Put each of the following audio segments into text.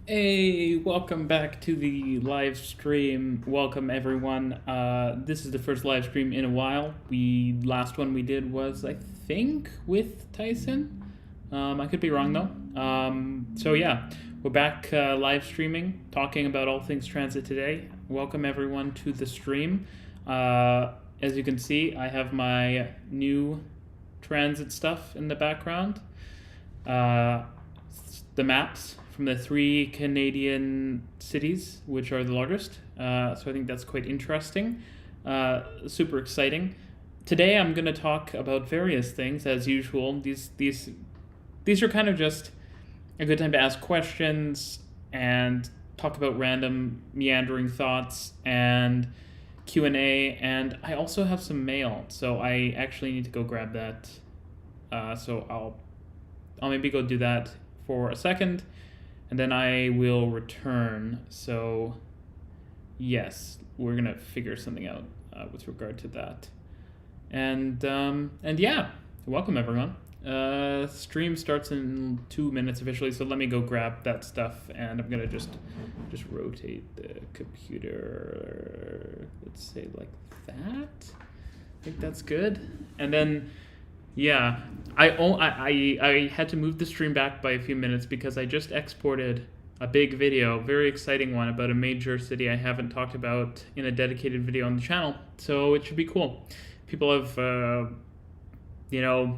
Hey, welcome back to the live stream. Welcome everyone. This is the first live stream in a while. Last one we did was, I think, with Tyson. I could be wrong though. So yeah, we're back live streaming, talking about all things transit today. Welcome everyone to the stream. As you can see, I have my new transit stuff in the background. The maps from the 3 Canadian cities, which are the largest. So I think that's quite interesting. Super exciting. Today I'm going to talk about various things, as usual. These are kind of just a good time to ask questions and talk about random meandering thoughts and Q&A, and I also have some mail, so I actually need to go grab that. So I'll maybe go do that for a second, and then I will return. So yes, we're gonna figure something out with regard to that. And yeah, welcome everyone. Stream starts in 2 minutes officially, so let me go grab that stuff, and I'm gonna just rotate the computer. Let's say like that. I think that's good. And then yeah, I had to move the stream back by a few minutes because I just exported a big video, very exciting one, about a major city I haven't talked about in a dedicated video on the channel. So it should be cool. People have, yeah,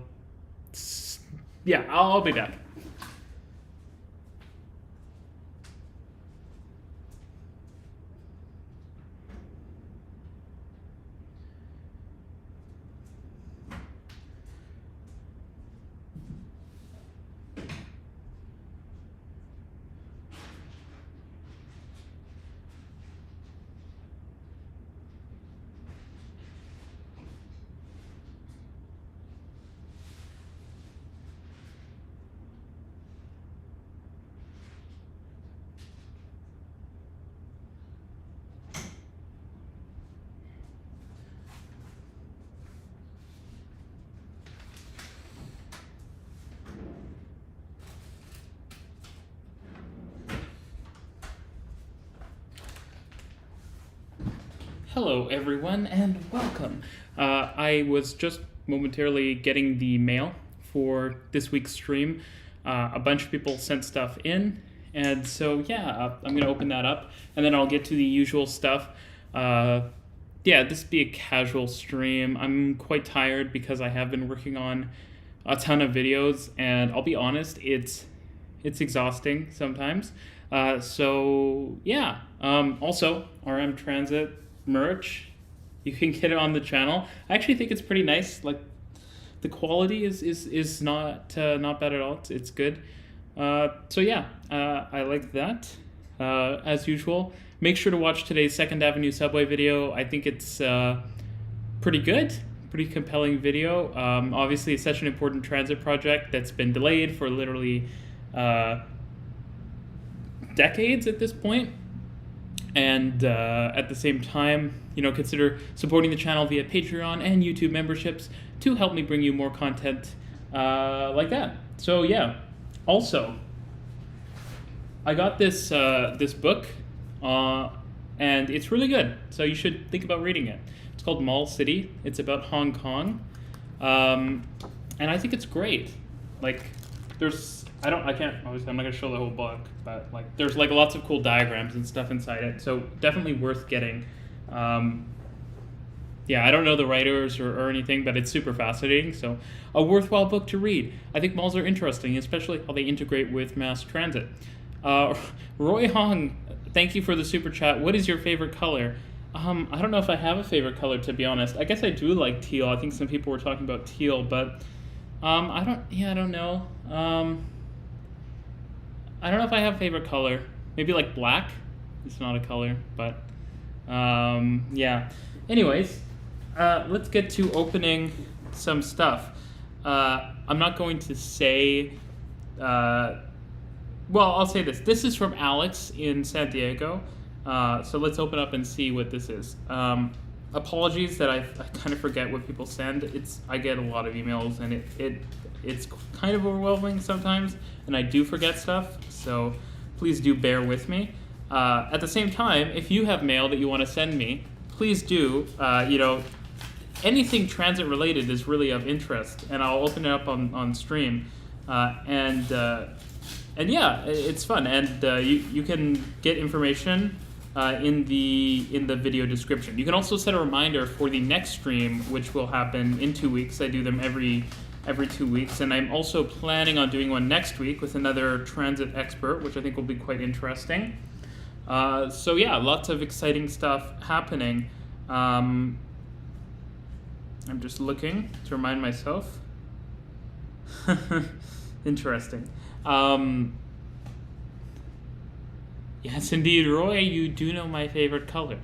I'll be back. Hello everyone and welcome. I was just momentarily getting the mail for this week's stream. A bunch of people sent stuff in, and so yeah, I'm gonna open that up and then I'll get to the usual stuff. Yeah, this will be a casual stream. I'm quite tired because I have been working on a ton of videos, and I'll be honest, it's exhausting sometimes. So yeah, also RMTransit merch, you can get it on the channel. I actually think it's pretty nice. Like, the quality is not bad at all. It's good. So yeah, I like that. As usual, make sure to watch today's 2nd Avenue subway video. I think it's pretty good, pretty compelling video. Obviously, it's such an important transit project that's been delayed for literally decades at this point. And at the same time, consider supporting the channel via Patreon and YouTube memberships to help me bring you more content like that. So yeah, also, I got this book, and it's really good. So you should think about reading it. It's called Mall City. It's about Hong Kong, and I think it's great. Like, I'm not gonna show the whole book, but like there's like lots of cool diagrams and stuff inside it, so definitely worth getting. Yeah, I don't know the writers or anything, but it's super fascinating, so a worthwhile book to read. I think malls are interesting, especially how they integrate with mass transit. Roy Hong, thank you for the super chat. What is your favorite color? I don't know if I have a favorite color, to be honest. I guess I do like teal. I think some people were talking about teal, but I don't know. I don't know if I have a favorite color. Maybe like black. It's not a color, but yeah. Anyways, let's get to opening some stuff. I'm not going to say. Well, I'll say this. This is from Alex in San Diego. So let's open up and see what this is. Apologies that I kind of forget what people send. I get a lot of emails, and it's kind of overwhelming sometimes, and I do forget stuff. So please do bear with me. At the same time, if you have mail that you want to send me, please do. Anything transit related is really of interest, and I'll open it up on stream. And yeah, it's fun, and you can get information in the video description. You can also set a reminder for the next stream, which will happen in 2 weeks. I do them every 2 weeks, and I'm also planning on doing one next week with another transit expert, which I think will be quite interesting. So yeah, lots of exciting stuff happening. I'm just looking to remind myself. Interesting. Yes, indeed, Roy, you do know my favorite color.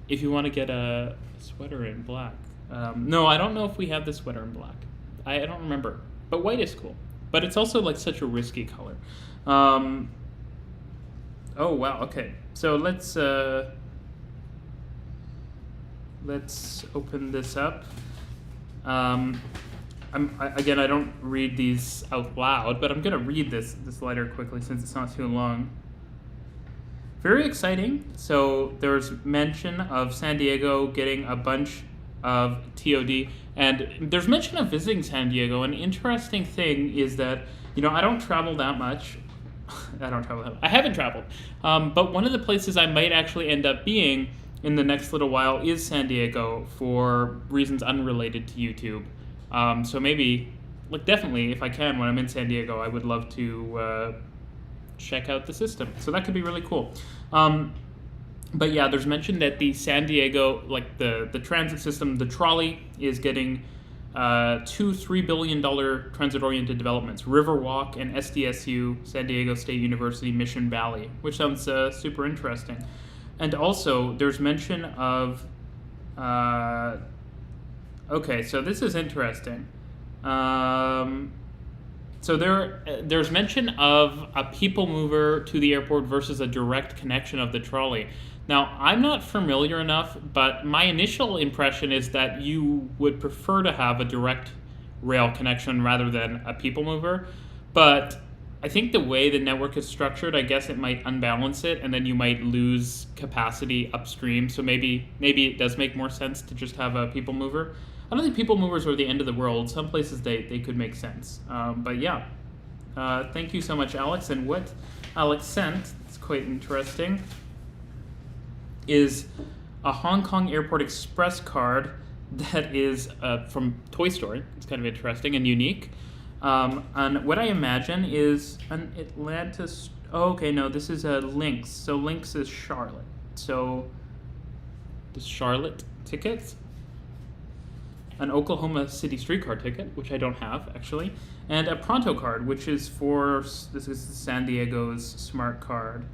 If you want to get a sweater in black. No, I don't know if we have the sweater in black. I don't remember. But white is cool. But it's also like such a risky color. Oh, wow, okay. So let's open this up. Again, I don't read these out loud, but I'm going to read this letter quickly since it's not too long. Very exciting. So there's mention of San Diego getting a bunch of TOD, and there's mention of visiting San Diego. An interesting thing is that, I don't travel that much. I haven't traveled. But one of the places I might actually end up being in the next little while is San Diego for reasons unrelated to YouTube. So maybe, definitely, if I can, when I'm in San Diego, I would love to check out the system. So that could be really cool. But yeah, there's mention that the San Diego, the transit system, the trolley, is getting 2 $3 billion transit-oriented developments. Riverwalk and SDSU, San Diego State University, Mission Valley, which sounds super interesting. And also, there's mention of... okay, so this is interesting. So there's mention of a people mover to the airport versus a direct connection of the trolley. Now, I'm not familiar enough, but my initial impression is that you would prefer to have a direct rail connection rather than a people mover. But I think the way the network is structured, I guess it might unbalance it, and then you might lose capacity upstream. So maybe it does make more sense to just have a people mover. I don't think people movers are the end of the world. Some places they could make sense. But yeah, thank you so much, Alex. And what Alex sent, it's quite interesting, is a Hong Kong Airport Express card that is from Toy Story. It's kind of interesting and unique. And what I imagine is an Atlantis... Oh, okay, no, this is a Lynx. So Lynx is Charlotte. So the Charlotte tickets. An Oklahoma City streetcar ticket, which I don't have, actually, and a Pronto card, which is for, this is San Diego's smart card.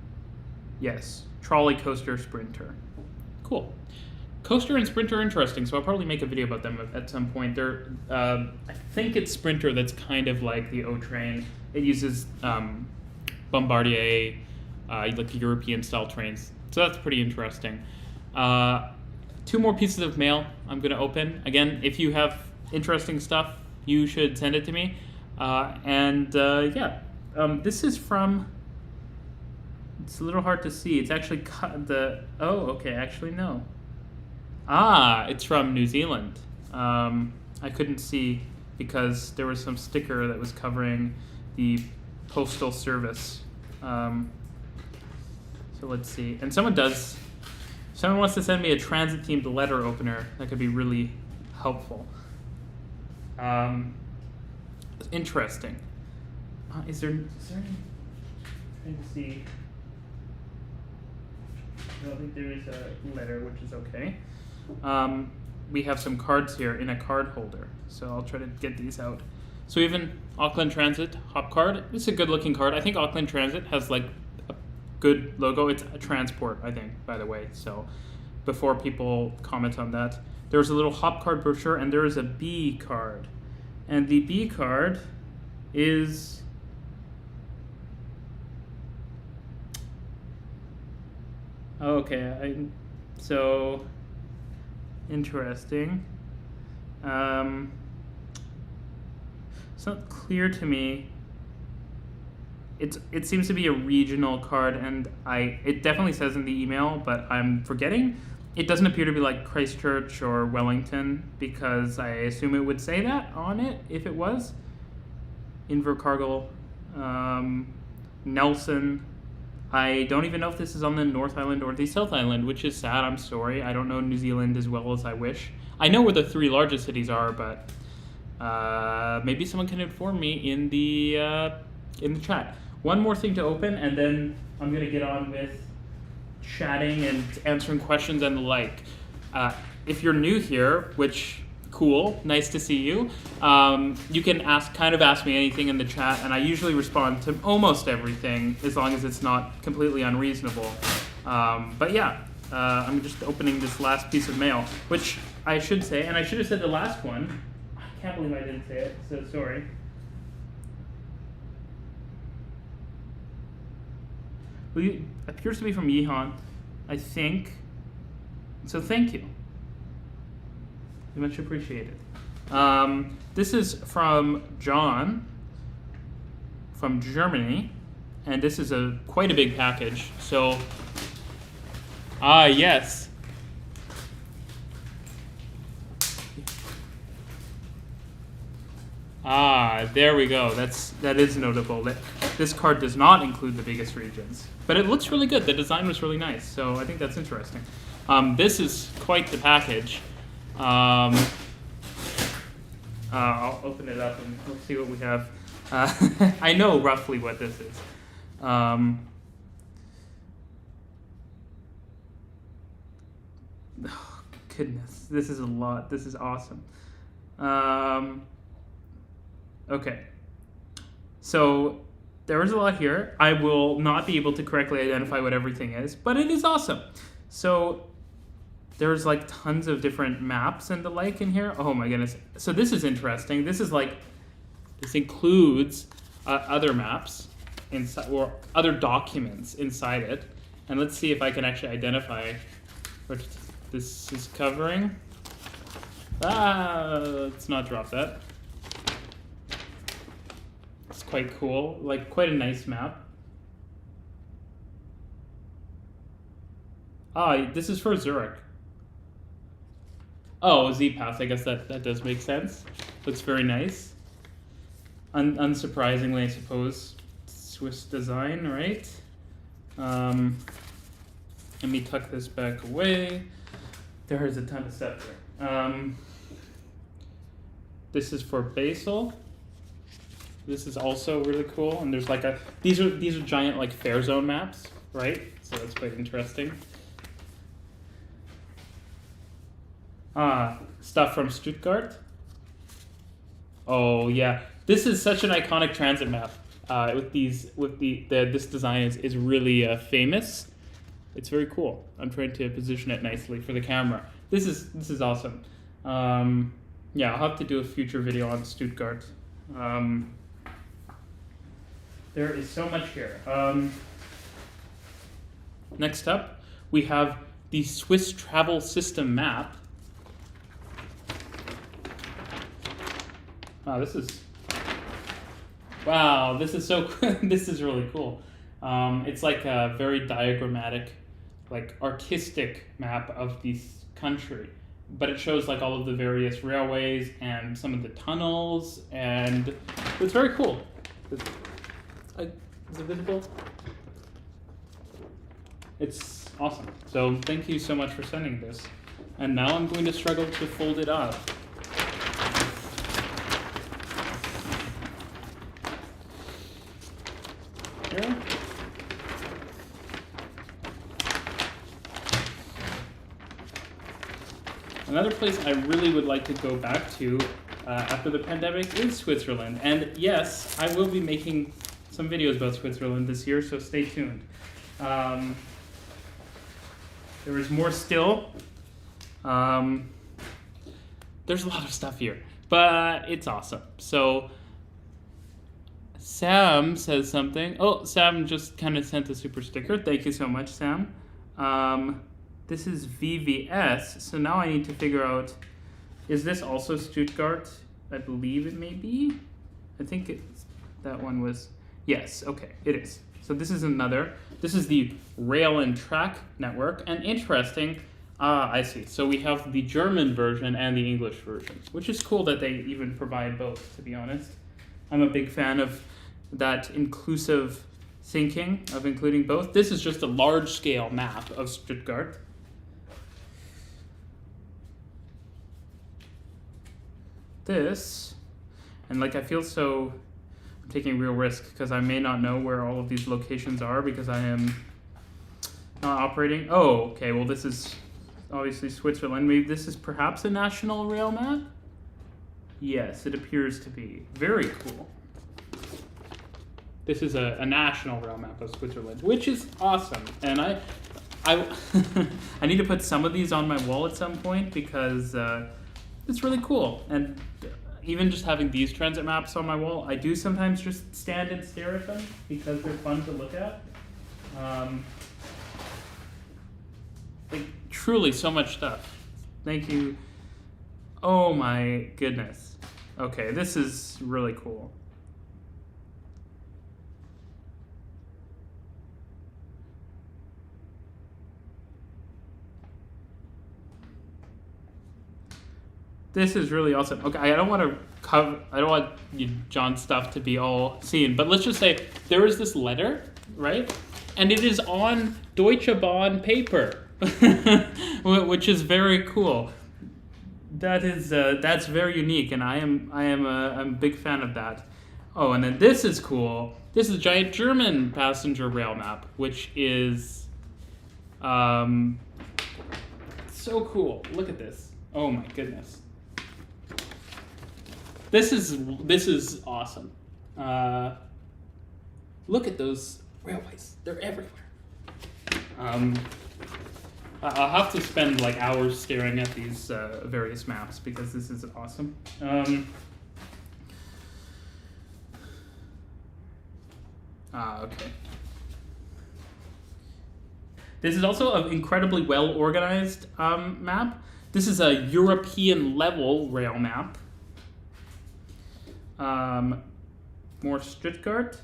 Yes, trolley, coaster, sprinter. Cool. Coaster and sprinter are interesting, so I'll probably make a video about them at some point. They're, I think it's sprinter that's kind of like the O-train. It uses Bombardier, like European-style trains, so that's pretty interesting. 2 more pieces of mail I'm going to open. Again, if you have interesting stuff, you should send it to me. Yeah, this is from... It's a little hard to see. It's actually cut the... Oh, okay, actually, no. Ah, it's from New Zealand. I couldn't see because there was some sticker that was covering the postal service. So let's see. And someone wants to send me a transit-themed letter opener. That could be really helpful. Interesting. Is there any... Trying to see... I don't think there is a letter, which is okay. We have some cards here in a card holder, so I'll try to get these out. So we have an Auckland Transit hop card. It's a good-looking card. I think Auckland Transit has a good logo. It's a transport, I think, by the way. So before people comment on that, there's a little hop card brochure, and there is a B card. And the B card is... Okay, so interesting. It's not clear to me it seems to be a regional card, and it definitely says in the email, but I'm forgetting. It doesn't appear to be like Christchurch or Wellington, because I assume it would say that on it if it was. Invercargill, Nelson. I don't even know if this is on the North Island or the South Island, which is sad. I'm sorry. I don't know New Zealand as well as I wish. I know where the 3 largest cities are, but maybe someone can inform me in the chat. One more thing to open, and then I'm gonna get on with chatting and answering questions and the like. If you're new here, which cool, nice to see you. You can ask me anything in the chat, and I usually respond to almost everything as long as it's not completely unreasonable. But yeah, I'm just opening this last piece of mail, which I should say, and I should have said the last one. I can't believe I didn't say it, so sorry. It appears to be from Yihan, I think. So thank you. Much appreciated. This is from John from Germany, and this is quite a big package. So, yes. There we go. That is notable. This card does not include the biggest regions, but it looks really good. The design was really nice, so I think that's interesting. This is quite the package. I'll open it up and we'll see what we have. I know roughly what this is. Oh, goodness, this is a lot. This is awesome. Okay, so there is a lot here. I will not be able to correctly identify what everything is, but it is awesome. So there's like tons of different maps and the like in here. Oh my goodness. So this is interesting. This includes other maps inside, or other documents inside it. And let's see if I can actually identify what this is covering. Let's not drop that. It's quite cool, like quite a nice map. This is for Zurich. Oh, Z-Pass, I guess that does make sense. Looks very nice. Unsurprisingly, I suppose, Swiss design, right? Let me tuck this back away. There's a ton of stuff there. This is for Basel. This is also really cool, and there's like these are giant like fair zone maps, right? So that's quite interesting. Stuff from Stuttgart. Oh yeah, this is such an iconic transit map. This design is really famous. It's very cool. I'm trying to position it nicely for the camera. This is awesome. Yeah, I'll have to do a future video on Stuttgart. There is so much here. Next up, we have the Swiss travel system map. Wow, this is so this is really cool. It's like a very diagrammatic, like artistic map of this country, but it shows like all of the various railways and some of the tunnels, and it's very cool. Is it visible? It's awesome. So thank you so much for sending this. And now I'm going to struggle to fold it up. Here. Another place I really would like to go back to after the pandemic is Switzerland. And yes, I will be making some videos about Switzerland this year, so stay tuned. There is more still. There's a lot of stuff here, but it's awesome. So Sam says something. Oh, Sam just kind of sent a super sticker. Thank you so much, Sam. This is VVS, so now I need to figure out, is this also Stuttgart? I believe it may be. I think that one was, Yes, okay, it is. So this is another. This is the rail and track network, and interesting. I see. So we have the German version and the English version, which is cool that they even provide both, to be honest. I'm a big fan of that inclusive thinking of including both. This is just a large-scale map of Stuttgart. This, and like I feel so, I'm taking real risk because I may not know where all of these locations are because I am not operating. Oh, okay, well this is obviously Switzerland. Maybe this is perhaps a national rail map? Yes, it appears to be. Very cool. This is a national rail map of Switzerland, which is awesome. And I I need to put some of these on my wall at some point because it's really cool. And even just having these transit maps on my wall, I do sometimes just stand and stare at them because they're fun to look at. Like, truly so much stuff. Thank you. Oh my goodness. Okay, this is really cool. This is really awesome. Okay, I don't want John's stuff to be all seen, but let's just say there is this letter, right? And it is on Deutsche Bahn paper, which is very cool. That's very unique, and I'm a big fan of that. Oh, and then this is cool. This is a giant German passenger rail map, which is so cool. Look at this. Oh my goodness. This is awesome. Look at those railways. They're everywhere. I'll have to spend like hours staring at these various maps because this is awesome. Okay. This is also an incredibly well organized map. This is a European level rail map. More Stuttgart.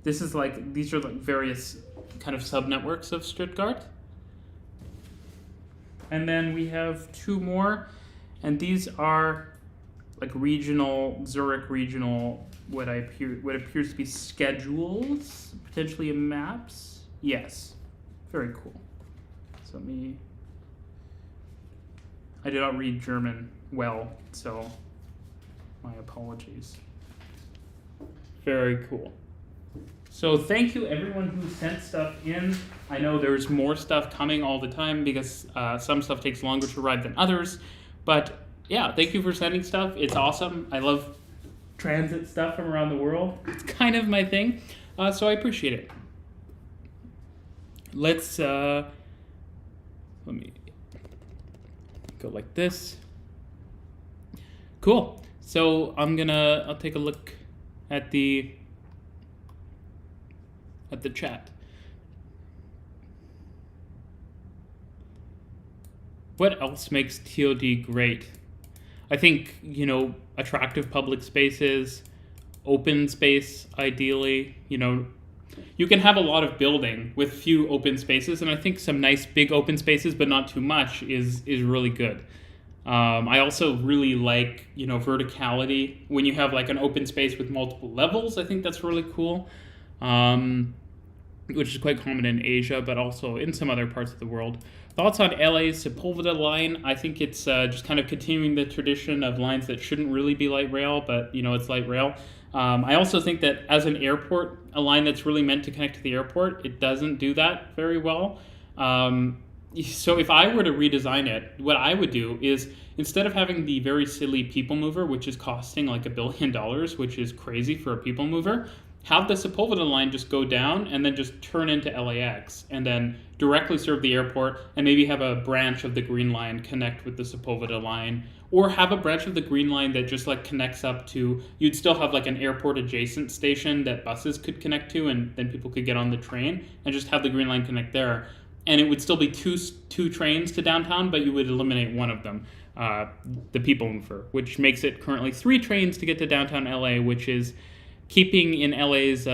This is like, these are like various kind of sub-networks of Stuttgart. And then we have two more, and these are like regional, Zurich regional, what appears to be schedules, potentially maps. Yes, very cool. So I did not read German well, so my apologies. Very cool. So thank you everyone who sent stuff in. I know there's more stuff coming all the time because some stuff takes longer to arrive than others. But yeah, thank you for sending stuff. It's awesome. I love transit stuff from around the world. It's kind of my thing, so I appreciate it. Let's let me go like this. Cool. So I'll take a look at the chat. What else makes TOD great? I think, attractive public spaces, open space, ideally, you can have a lot of building with few open spaces, and I think some nice big open spaces, but not too much, is really good. I also really like, verticality. When you have like an open space with multiple levels, I think that's really cool. Which is quite common in Asia, but also in some other parts of the world. Thoughts on LA's Sepulveda line? I think it's just kind of continuing the tradition of lines that shouldn't really be light rail, but it's light rail. I also think that as an airport, a line that's really meant to connect to the airport, it doesn't do that very well. So if I were to redesign it, what I would do is, instead of having the very silly people mover, which is costing like $1 billion, which is crazy for a people mover, have the Sepulveda line just go down and then just turn into LAX and then directly serve the airport, and maybe have a branch of the Green Line connect with the Sepulveda line, or have a branch of the Green Line that just like connects up to, you'd still have like an airport adjacent station that buses could connect to, and then people could get on the train, and just have the Green Line connect there. and it would still be two trains to downtown, but you would eliminate one of them, the people mover, which makes it currently 3 trains to get to downtown LA, which is keeping in LA's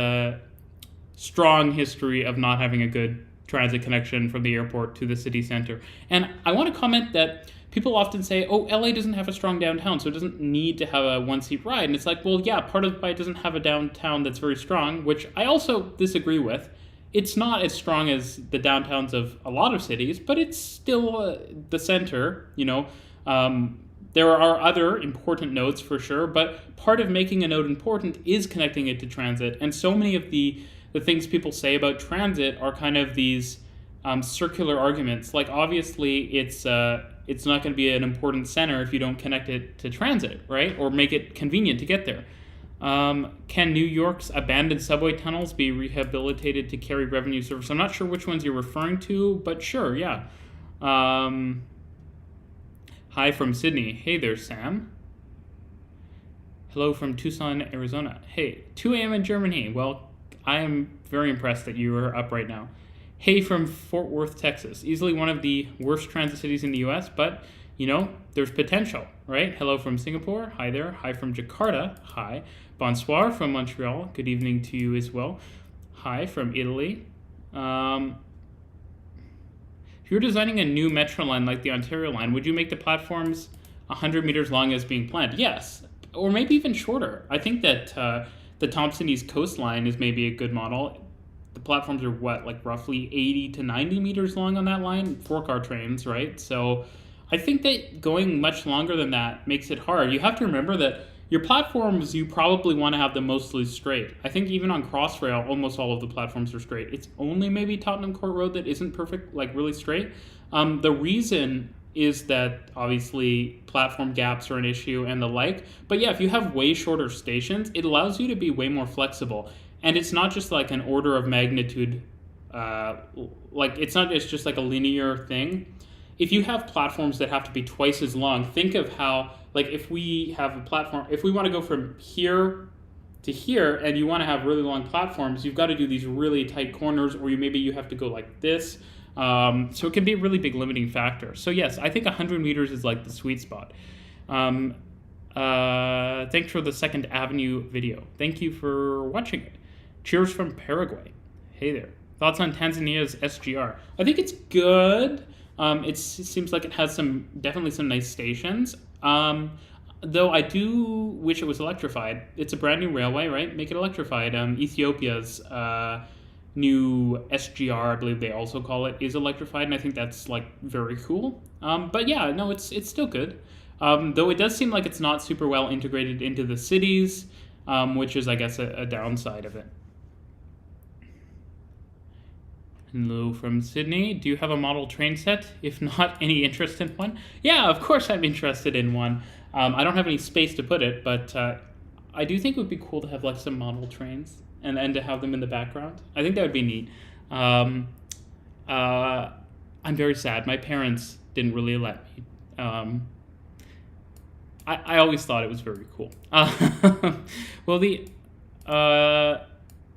strong history of not having a good transit connection from the airport to the city center. And I want to comment that people often say, oh, LA doesn't have a strong downtown, so it doesn't need to have a one-seat ride. And it's like, well, yeah, part of why it doesn't have a downtown that's very strong, which I also disagree with. It's not as strong as the downtowns of a lot of cities, but it's still the center, you know. There are other important nodes for sure, but part of making a node important is connecting it to transit. And so many of the things people say about transit are kind of these circular arguments. Like, obviously, it's not going to be an important center if you don't connect it to transit, right? Or make it convenient to get there. Can New York's abandoned subway tunnels be rehabilitated to carry revenue service? I'm not sure which ones you're referring to, but sure, yeah. Hi from Sydney. Hey there, Sam. Hello from Tucson, Arizona. Hey, 2 a.m. in Germany. Well, I am very impressed that you are up right now. Hey from Fort Worth, Texas. Easily one of the worst transit cities in the U.S., but, you know, there's potential, right? Hello from Singapore. Hi there. Hi from Jakarta. Hi. Bonsoir from Montreal. Good evening to you as well. Hi from Italy. If you're designing a new metro line like the Ontario line, would you make the platforms 100 meters long as being planned? Yes, or maybe even shorter. I think that the Thompson East Coast line is maybe a good model. The platforms are what, like roughly 80 to 90 meters long on that line, 4-car trains, right? So I think that going much longer than that makes it hard. You have to remember that your platforms, you probably want to have them mostly straight. I think even on Crossrail, almost all of the platforms are straight. It's only maybe Tottenham Court Road that isn't perfect, like really straight. The reason is that obviously platform gaps are an issue and the like. But yeah, if you have way shorter stations, it allows you to be way more flexible. And it's not just like an order of magnitude, it's just like a linear thing. If you have platforms that have to be twice as long, think of how, like, if we have a platform, if we want to go from here to here and you want to have really long platforms, you've got to do these really tight corners, or maybe you have to go like this. So it can be a really big limiting factor. So yes, I think 100 meters is like the sweet spot. Thanks for the Second Avenue video. Thank you for watching it. Cheers from Paraguay. Hey there. Thoughts on Tanzania's SGR? I think it's good. It seems like it has definitely some nice stations. Though I do wish it was electrified. It's a brand new railway, right? Make it electrified. Ethiopia's new SGR, I believe they also call it, is electrified, and I think that's like very cool. But yeah, no, it's still good. Though it does seem like it's not super well integrated into the cities, which is, I guess, a downside of it. Hello from Sydney. Do you have a model train set? If not, any interest in one? Yeah, of course I'm interested in one. I don't have any space to put it, but I do think it would be cool to have like some model trains and to have them in the background. I think that would be neat. I'm very sad. My parents didn't really let me. I always thought it was very cool.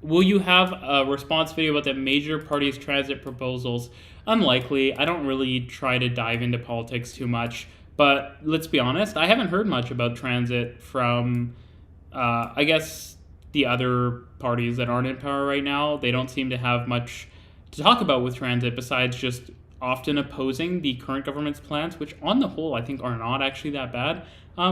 Will you have a response video about the major parties' transit proposals? Unlikely. I don't really try to dive into politics too much. But let's be honest, I haven't heard much about transit from, I guess, the other parties that aren't in power right now. They don't seem to have much to talk about with transit besides just often opposing the current government's plans, which on the whole I think are not actually that bad,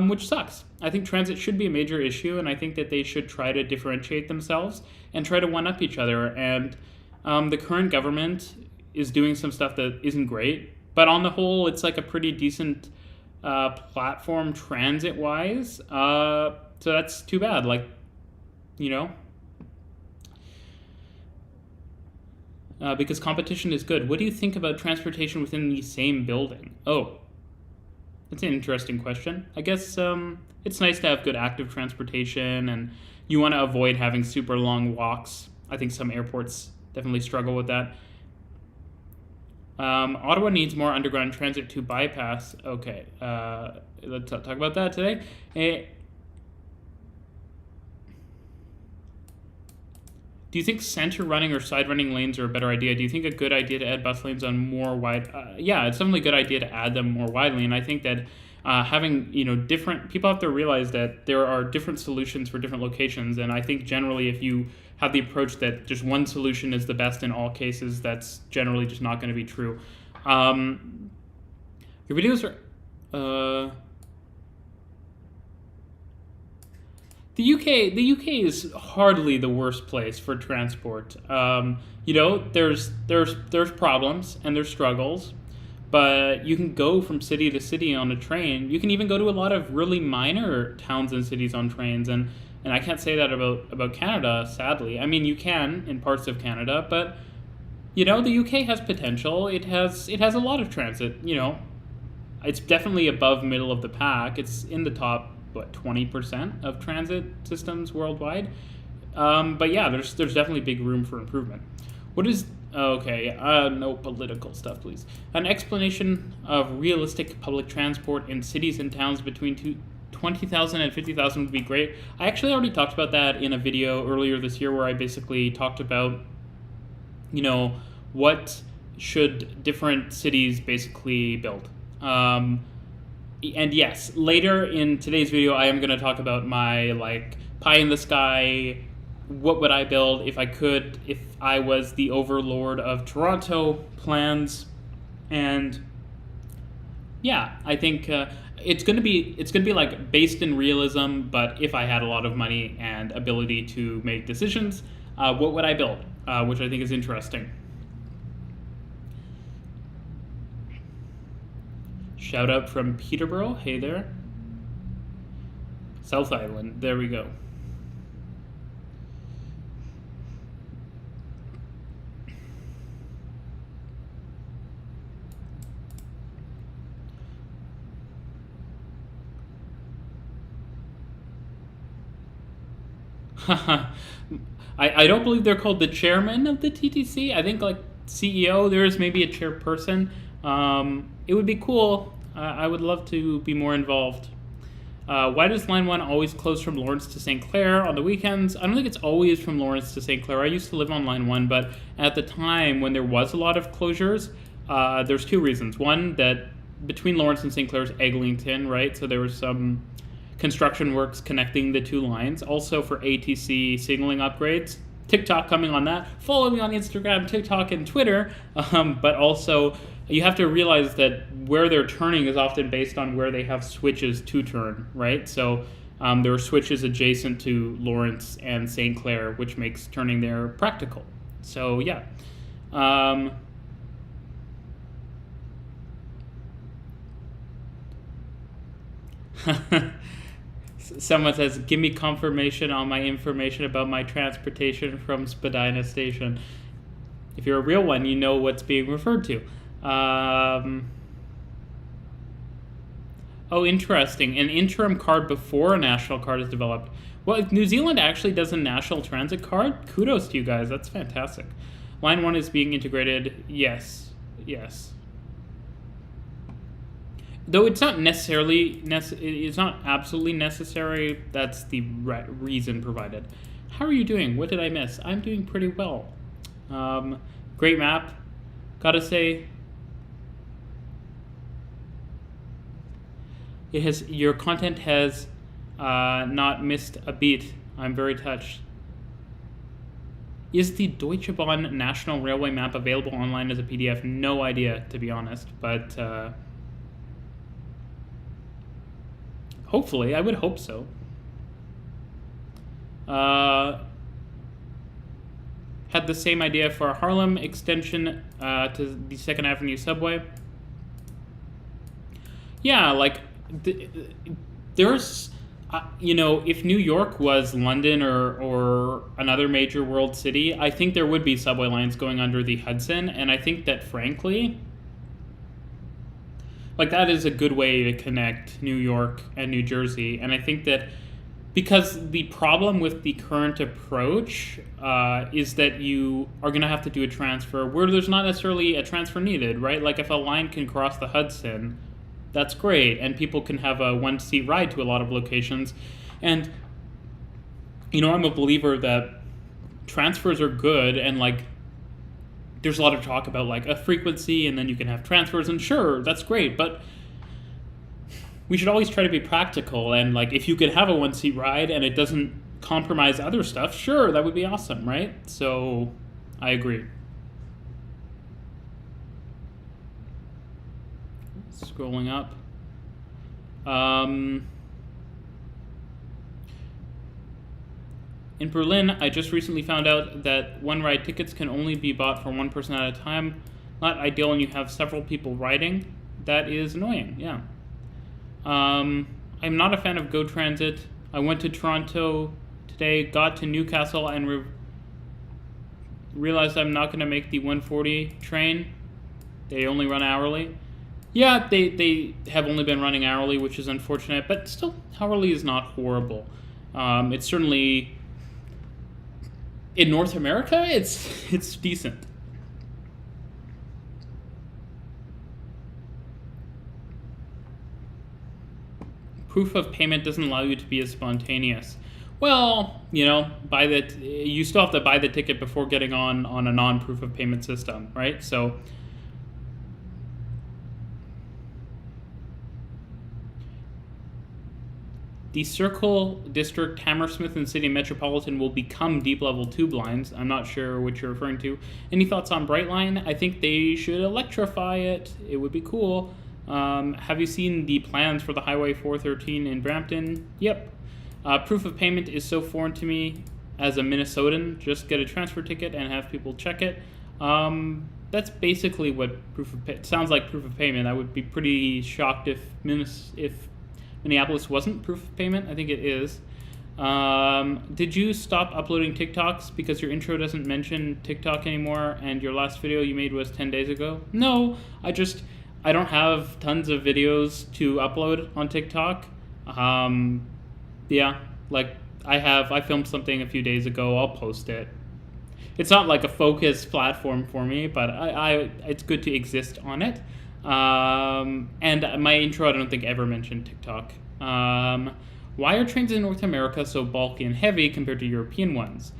which sucks. I think transit should be a major issue, and I think that they should try to differentiate themselves and try to one-up each other. And the current government is doing some stuff that isn't great, but on the whole it's like a pretty decent platform transit-wise. So that's too bad. Like, you know, because competition is good. What do you think about transportation within the same building? Oh, that's an interesting question. I guess it's nice to have good active transportation, and you want to avoid having super long walks. I think some airports definitely struggle with that. Ottawa needs more underground transit to bypass. Okay, let's talk about that today. Do you think center running or side running lanes are a better idea? Do you think a good idea to add bus lanes on more wide? Yeah, it's definitely a good idea to add them more widely, and I think that having different people have to realize that there are different solutions for different locations, and I think generally if you have the approach that just one solution is the best in all cases, that's generally just not going to be true. Your videos are. The UK is hardly the worst place for transport. There's problems and there's struggles, but you can go from city to city on a train. You can even go to a lot of really minor towns and cities on trains, and I can't say that about Canada, sadly. I mean, you can in parts of Canada, but the UK has potential. It has a lot of transit. It's definitely above middle of the pack. It's in the top 20% of transit systems worldwide. But yeah, there's definitely big room for improvement. What is no political stuff, please. An explanation of realistic public transport in cities and towns between 20,000 and 50,000 would be great. I actually already talked about that in a video earlier this year where I basically talked about, what should different cities basically build. And yes, later in today's video, I am going to talk about my pie in the sky. What would I build if I was the overlord of Toronto plans? And yeah, I think it's going to be based in realism. But if I had a lot of money and ability to make decisions, what would I build? Which I think is interesting. Shout out from Peterborough. Hey there. South Island. There we go. I don't believe they're called the chairman of the TTC. I think CEO, there is maybe a chairperson. It would be cool. I would love to be more involved. Why does Line 1 always close from Lawrence to St. Clair on the weekends? I don't think it's always from Lawrence to St. Clair. I used to live on Line 1, but at the time when there was a lot of closures, there's two reasons. One, that between Lawrence and St. Clair is Eglinton, right? So there was some construction works connecting the two lines. Also for ATC signaling upgrades. TikTok coming on that. Follow me on Instagram, TikTok, and Twitter. But also, you have to realize that where they're turning is often based on where they have switches to turn, right? So there are switches adjacent to Lawrence and St. Clair, which makes turning there practical. So yeah. Someone says, give me confirmation on my information about my transportation from Spadina Station. If you're a real one, you know what's being referred to. Oh, interesting. An interim card before a national card is developed. Well, if New Zealand actually does a national transit card, kudos to you guys. That's fantastic. Line 1 is being integrated. Yes. Though it's not necessarily, it's not absolutely necessary. That's the reason provided. How are you doing? What did I miss? I'm doing pretty well. Great map. Gotta say, your content has not missed a beat. I'm very touched. Is the Deutsche Bahn National Railway map available online as a PDF? No idea, to be honest, but hopefully, I would hope so. Had the same idea for a Harlem extension to the 2nd Avenue subway. Yeah, there's, if New York was London or another major world city, I think there would be subway lines going under the Hudson, and I think that, frankly, that is a good way to connect New York and New Jersey. And I think that because the problem with the current approach is that you are going to have to do a transfer where there's not necessarily a transfer needed, right? If a line can cross the Hudson, that's great. And people can have a one-seat ride to a lot of locations. And, I'm a believer that transfers are good, and like there's a lot of talk about like a frequency, and then you can have transfers, and sure, that's great, but we should always try to be practical, and like if you could have a one-seat ride and it doesn't compromise other stuff, sure, that would be awesome, right? So I agree. Scrolling up. In Berlin, I just recently found out that one-ride tickets can only be bought for one person at a time. Not ideal when you have several people riding. That is annoying, yeah. I'm not a fan of GO Transit. I went to Toronto today, got to Newcastle, and realized I'm not going to make the 140 train. They only run hourly. Yeah, they have only been running hourly, which is unfortunate, but still, hourly is not horrible. It's certainly... in North America, it's decent. Proof of payment doesn't allow you to be as spontaneous. Well, you know, you still have to buy the ticket before getting on a non-proof of payment system, right? So the Circle District, Hammersmith, and City Metropolitan will become deep level tube lines. I'm not sure what you're referring to. Any thoughts on Brightline? I think they should electrify it. It would be cool. Have you seen the plans for the Highway 413 in Brampton? Yep. Proof of payment is so foreign to me as a Minnesotan. Just get a transfer ticket and have people check it. That's basically what sounds like proof of payment. I would be pretty shocked if Minneapolis wasn't proof of payment. I think it is. Did you stop uploading TikToks because your intro doesn't mention TikTok anymore and your last video you made was 10 days ago? No, I don't have tons of videos to upload on TikTok. Yeah, like I filmed something a few days ago. I'll post it. It's not like a focused platform for me, but it's good to exist on it. And my intro, I don't think ever mentioned TikTok. Why are trains in North America so bulky and heavy compared to European ones?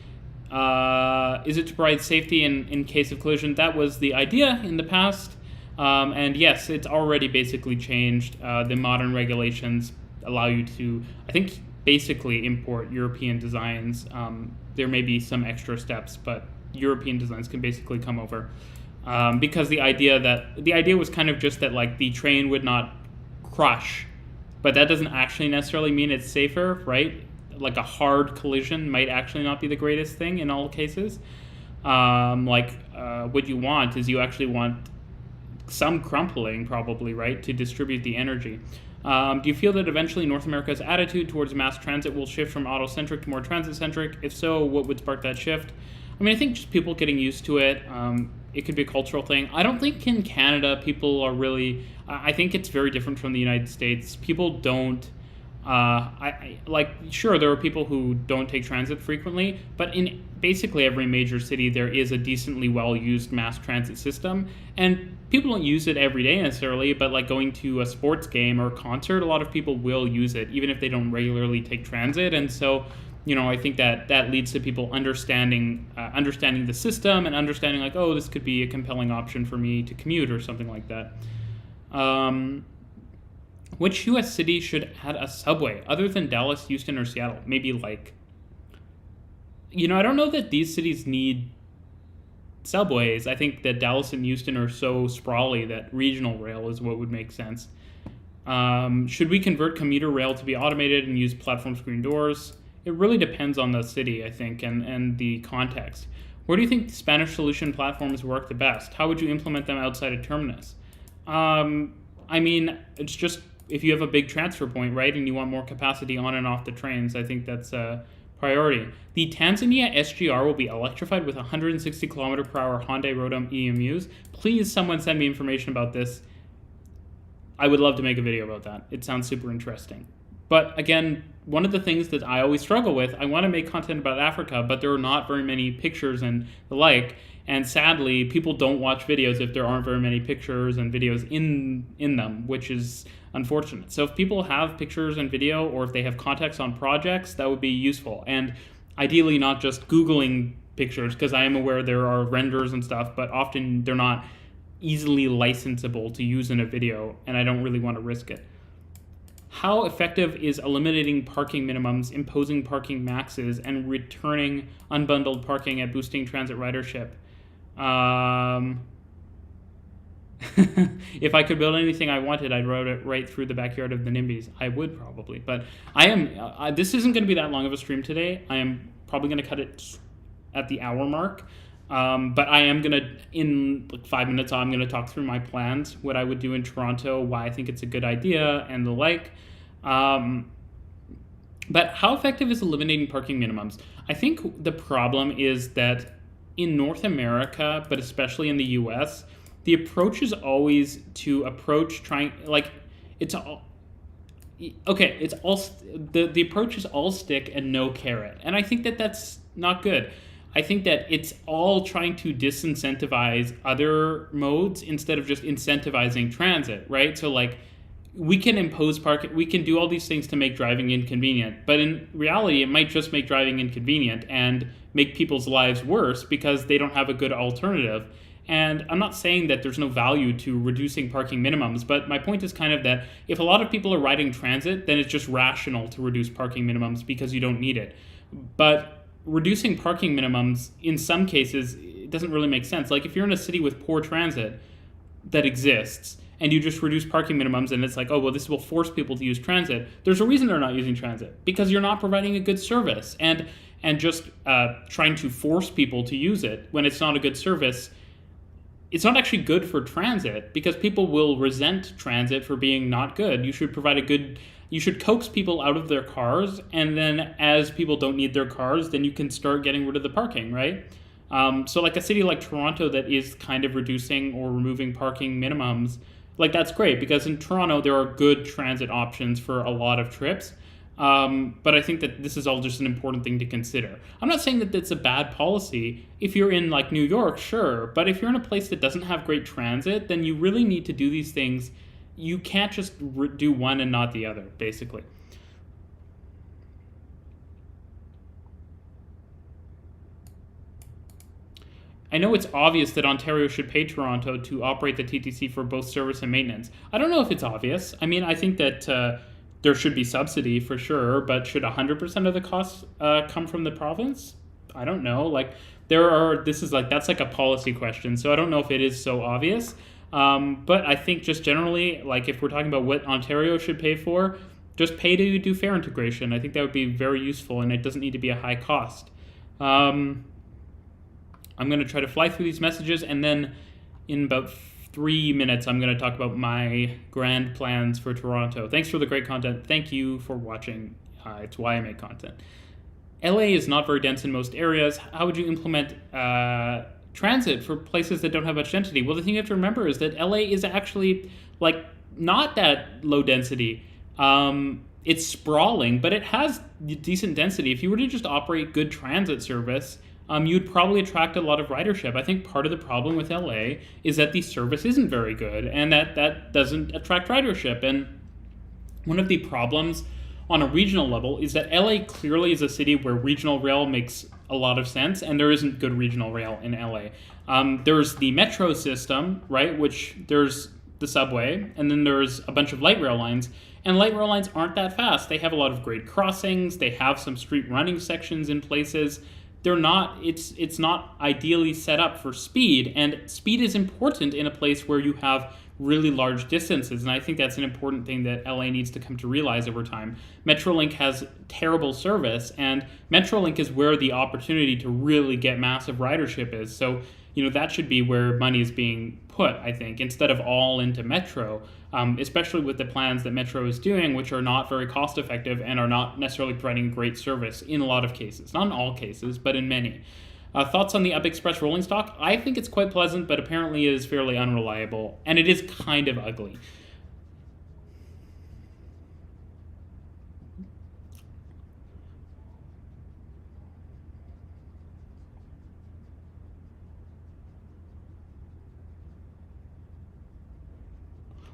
Is it to provide safety in case of collision? That was the idea in the past. And yes, it's already basically changed. The modern regulations allow you to, I think, basically import European designs. There may be some extra steps, but European designs can basically come over. Because the idea was kind of just that like the train would not crush, but that doesn't actually necessarily mean it's safer, right? Like a hard collision might actually not be the greatest thing in all cases. What you want is you actually want some crumpling probably, right, to distribute the energy. Do you feel that eventually North America's attitude towards mass transit will shift from auto-centric to more transit-centric? If so, what would spark that shift? I mean, I think just people getting used to it. It could be a cultural thing. I don't think in Canada people are really... I think it's very different from the United States. People don't... sure, there are people who don't take transit frequently, but in basically every major city there is a decently well-used mass transit system, and people don't use it every day necessarily, but like going to a sports game or a concert, a lot of people will use it, even if they don't regularly take transit, and so, you know, I think that leads to people understanding the system and understanding like, oh, this could be a compelling option for me to commute or something like that. Which U.S. city should add a subway other than Dallas, Houston, or Seattle? Maybe like, you know, I don't know that these cities need subways. I think that Dallas and Houston are so sprawly that regional rail is what would make sense. Should we convert commuter rail to be automated and use platform screen doors? It really depends on the city, I think, and the context. Where do you think Spanish solution platforms work the best? How would you implement them outside of Terminus? I mean, it's just if you have a big transfer point, right, and you want more capacity on and off the trains, I think that's a priority. The Tanzania SGR will be electrified with 160 km per hour Hyundai Rotem EMUs. Please, someone send me information about this. I would love to make a video about that. It sounds super interesting. But again, one of the things that I always struggle with, I want to make content about Africa, but there are not very many pictures and the like. And sadly, people don't watch videos if there aren't very many pictures and videos in them, which is unfortunate. So if people have pictures and video, or if they have context on projects, that would be useful. And ideally not just Googling pictures, because I am aware there are renders and stuff, but often they're not easily licensable to use in a video, and I don't really want to risk it. How effective is eliminating parking minimums, imposing parking maxes, and returning unbundled parking at boosting transit ridership? If I could build anything I wanted, I'd route it right through the backyard of the NIMBYs. I would probably, but I am. This isn't going to be that long of a stream today. I am probably going to cut it at the hour mark. But I am going to, in like 5 minutes, I'm going to talk through my plans, what I would do in Toronto, why I think it's a good idea, and the like. But how effective is eliminating parking minimums? I think the problem is that in North America, but especially in the US, the approach is always to approach trying, like, it's all, okay, it's all, the approach is all stick and no carrot. And I think that that's not good. I think that it's all trying to disincentivize other modes instead of just incentivizing transit, right? So like, we can impose parking, we can do all these things to make driving inconvenient, but in reality, it might just make driving inconvenient and make people's lives worse because they don't have a good alternative. And I'm not saying that there's no value to reducing parking minimums, but my point is kind of that if a lot of people are riding transit, then it's just rational to reduce parking minimums because you don't need it. But reducing parking minimums, in some cases, it doesn't really make sense. Like if you're in a city with poor transit that exists, and you just reduce parking minimums and it's like, oh, well, this will force people to use transit. There's a reason they're not using transit, because you're not providing a good service. And just trying to force people to use it when it's not a good service, it's not actually good for transit, because people will resent transit for being not good. You should provide you should coax people out of their cars, and then as people don't need their cars, then you can start getting rid of the parking, right? So like a city like Toronto that is kind of reducing or removing parking minimums, like that's great, because in Toronto there are good transit options for a lot of trips. But I think that this is all just an important thing to consider. I'm not saying that it's a bad policy. If you're in like New York, sure. But if you're in a place that doesn't have great transit, then you really need to do these things. You can't just do one and not the other, basically. I know it's obvious that Ontario should pay Toronto to operate the TTC for both service and maintenance. I don't know if it's obvious. I mean, I think that there should be subsidy for sure, but should 100% of the costs come from the province? I don't know. Like that's like a policy question, so I don't know if it is so obvious. But I think just generally, like if we're talking about what Ontario should pay for, just pay to do fare integration. I think that would be very useful, and it doesn't need to be a high cost. I'm going to try to fly through these messages, and then in about 3 minutes, I'm going to talk about my grand plans for Toronto. Thanks for the great content. Thank you for watching. It's why I make content. LA is not very dense in most areas. How would you implement transit for places that don't have much density? Well, the thing you have to remember is that LA is actually like not that low density. It's sprawling, but it has decent density. If you were to just operate good transit service, you'd probably attract a lot of ridership. I think part of the problem with LA is that the service isn't very good, and that doesn't attract ridership. And one of the problems on a regional level is that LA clearly is a city where regional rail makes a lot of sense, and there isn't good regional rail in LA. There's the metro system, right, which there's the subway, and then there's a bunch of light rail lines. And light rail lines aren't that fast. They have a lot of grade crossings. They have some street running sections in places. It's not ideally set up for speed, and speed is important in a place where you have really large distances, and I think that's an important thing that LA needs to come to realize over time. Metrolink has terrible service, and Metrolink is where the opportunity to really get massive ridership is. So, that should be where money is being put, I think, instead of all into Metro, especially with the plans that Metro is doing, which are not very cost effective and are not necessarily providing great service in a lot of cases. Not in all cases, but in many. Thoughts on the Up Express rolling stock? I think it's quite pleasant, but apparently is fairly unreliable, and it is kind of ugly.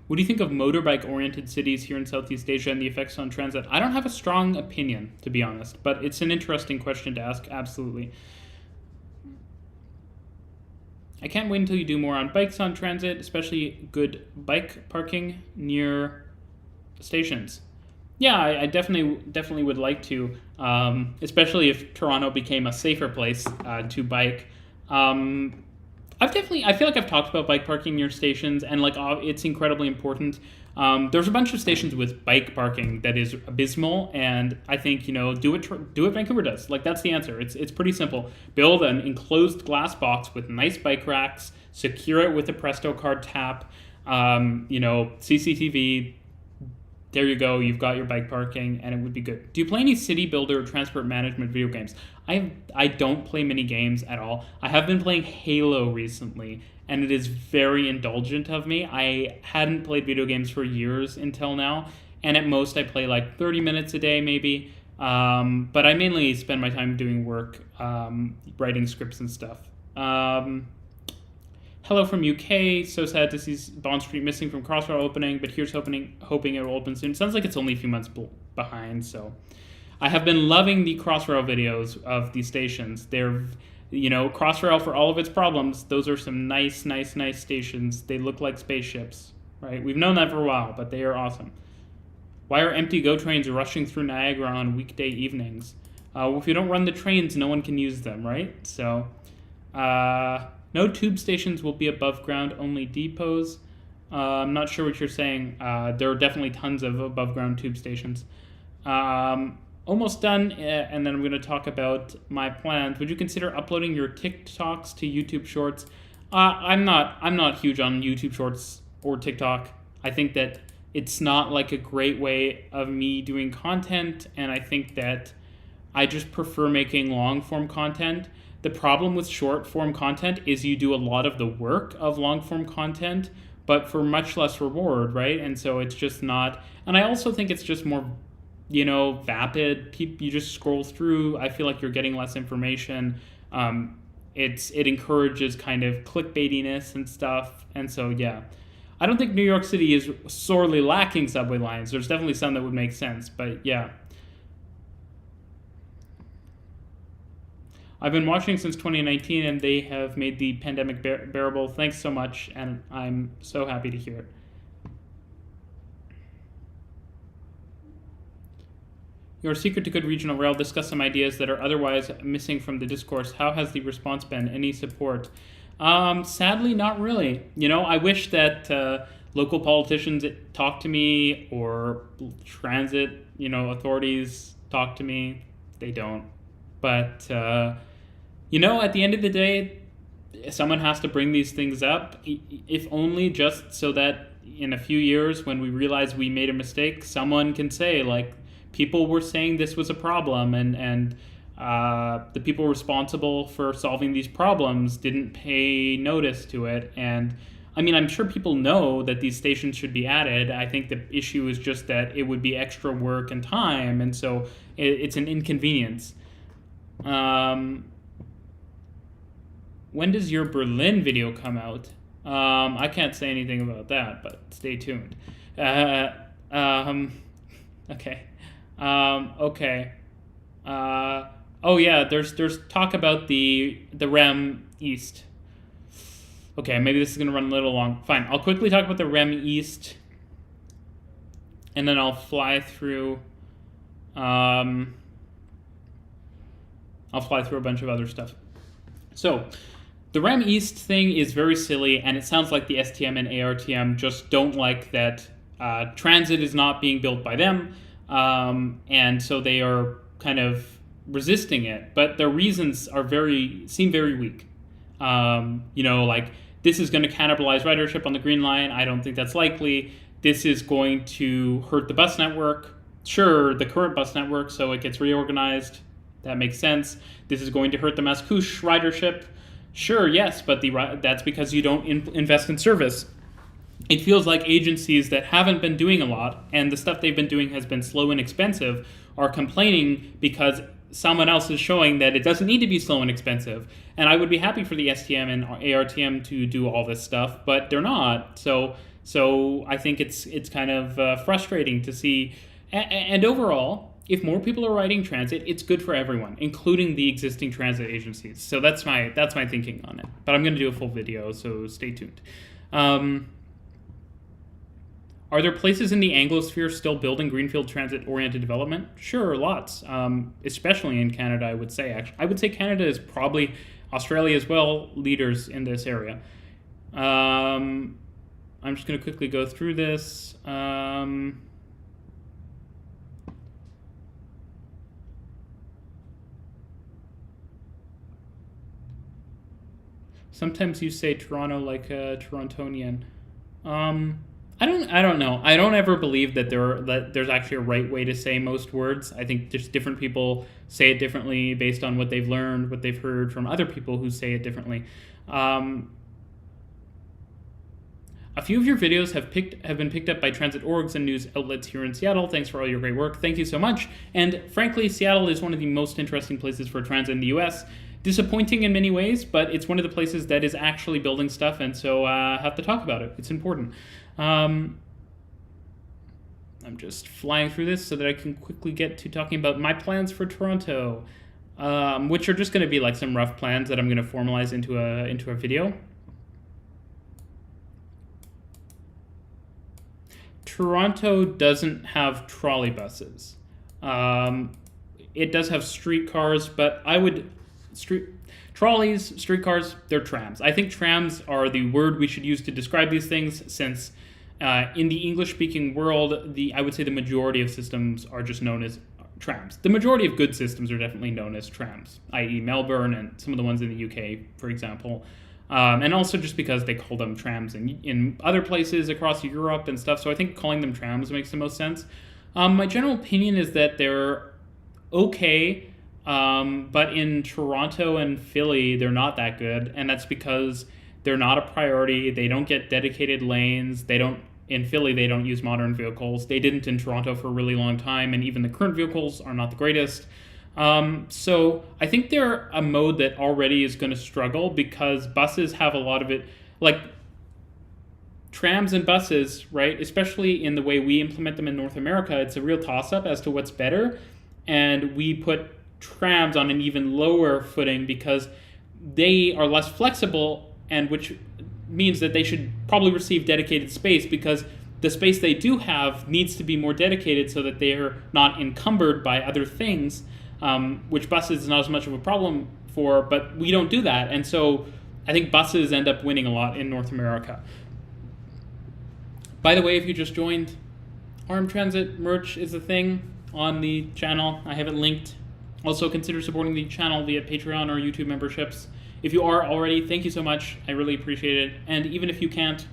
What do you think of motorbike-oriented cities here in Southeast Asia and the effects on transit? I don't have a strong opinion, to be honest, but it's an interesting question to ask, absolutely. I can't wait until you do more on bikes on transit, especially good bike parking near stations. Yeah, I definitely would like to, especially if Toronto became a safer place to bike. I feel like I've talked about bike parking near stations, and like it's incredibly important. There's a bunch of stations with bike parking that is abysmal, and I think do what Vancouver does. Like that's the answer. It's pretty simple. Build an enclosed glass box with nice bike racks, secure it with a Presto card tap, CCTV. There you go. You've got your bike parking, and it would be good. Do you play any city builder or transport management video games? I don't play many games at all. I have been playing Halo recently, and it is very indulgent of me. I hadn't played video games for years until now, and at most I play like 30 minutes a day maybe. But I mainly spend my time doing work, writing scripts and stuff. Hello from UK. So sad to see Bond Street missing from Crossrail opening, but here's hoping it will open soon. Sounds like it's only a few months behind. So, I have been loving the Crossrail videos of these stations. They're, Crossrail for all of its problems. Those are some nice stations. They look like spaceships, right? We've known that for a while, but they are awesome. Why are empty GO trains rushing through Niagara on weekday evenings? Well, if you don't run the trains, no one can use them, right? So, no tube stations will be above ground, only depots. I'm not sure what you're saying. There are definitely tons of above ground tube stations. Almost done, and then I'm going to talk about my plans. Would you consider uploading your TikToks to YouTube Shorts? I'm not huge on YouTube Shorts or TikTok. I think that it's not like a great way of me doing content, and I think that I just prefer making long form content. The problem with short form content is you do a lot of the work of long form content, but for much less reward, right? And so it's just not, and I also think it's just more, vapid. You just scroll through. I feel like you're getting less information. It encourages kind of clickbaitiness and stuff. And so, yeah, I don't think New York City is sorely lacking subway lines. There's definitely some that would make sense, but yeah. I've been watching since 2019, and they have made the pandemic bearable. Thanks so much, and I'm so happy to hear it. Your secret to good regional rail. Discuss some ideas that are otherwise missing from the discourse. How has the response been? Any support? Sadly, not really. I wish that local politicians talk to me, or transit, authorities talk to me. They don't. But, at the end of the day, someone has to bring these things up, if only just so that in a few years when we realize we made a mistake, someone can say, like, people were saying this was a problem, and the people responsible for solving these problems didn't pay notice to it. And, I'm sure people know that these stations should be added. I think the issue is just that it would be extra work and time, and so it's an inconvenience. When does your Berlin video come out? I can't say anything about that, but stay tuned. Okay. Okay. Oh yeah, there's talk about the REM East. Okay, maybe this is gonna run a little long. Fine, I'll quickly talk about the REM East, and then I'll fly through. I'll fly through a bunch of other stuff. So, the REM East thing is very silly, and it sounds like the STM and ARTM just don't like that transit is not being built by them, and so they are kind of resisting it. But their reasons seem very weak. Like, this is going to cannibalize ridership on the Green Line. I don't think that's likely. This is going to hurt the bus network. Sure, the current bus network, so it gets reorganized. That makes sense. This is going to hurt the Mascouche ridership. Sure, yes, but that's because you don't invest in service. It feels like agencies that haven't been doing a lot, and the stuff they've been doing has been slow and expensive, are complaining because someone else is showing that it doesn't need to be slow and expensive. And I would be happy for the STM and ARTM to do all this stuff, but they're not. So I think it's kind of frustrating to see. And overall, if more people are riding transit, it's good for everyone, including the existing transit agencies. So that's my thinking on it. But I'm going to do a full video, so stay tuned. Are there places in the Anglosphere still building greenfield transit-oriented development? Sure, lots, especially in Canada, I would say. Actually, I would say Canada is probably, Australia as well, leaders in this area. I'm just going to quickly go through this. Sometimes you say Toronto like a Torontonian. I don't know. I don't ever believe that there's actually a right way to say most words. I think just different people say it differently based on what they've learned, what they've heard from other people who say it differently. A few of your videos have been picked up by transit orgs and news outlets here in Seattle. Thanks for all your great work. Thank you so much. And frankly, Seattle is one of the most interesting places for transit in the US. Disappointing in many ways, but it's one of the places that is actually building stuff, and so I have to talk about it. It's important. I'm just flying through this so that I can quickly get to talking about my plans for Toronto, which are just going to be like some rough plans that I'm going to formalize into a video. Toronto doesn't have trolley buses. It does have streetcars, but I would... Trolleys, streetcars, they're trams. I think trams are the word we should use to describe these things, since in the English-speaking world, I would say the majority of systems are just known as trams. The majority of good systems are definitely known as trams, i.e. Melbourne and some of the ones in the UK, for example. And also just because they call them trams in other places across Europe and stuff, so I think calling them trams makes the most sense. My general opinion is that they're okay, but in Toronto and Philly, they're not that good, and that's because they're not a priority. They don't get dedicated lanes. In Philly, they don't use modern vehicles. They didn't in Toronto for a really long time, and even the current vehicles are not the greatest. So I think they're a mode that already is going to struggle because buses have a lot of it, like trams and buses, right? Especially in the way we implement them in North America, it's a real toss-up as to what's better, and we put trams on an even lower footing because they are less flexible, and which means that they should probably receive dedicated space, because the space they do have needs to be more dedicated so that they are not encumbered by other things, which buses is not as much of a problem for, but we don't do that. And so I think buses end up winning a lot in North America. By the way, if you just joined, RMTransit merch is a thing on the channel. I have it linked. Also, consider supporting the channel via Patreon or YouTube memberships. If you are already, thank you so much. I really appreciate it. And even if you can't,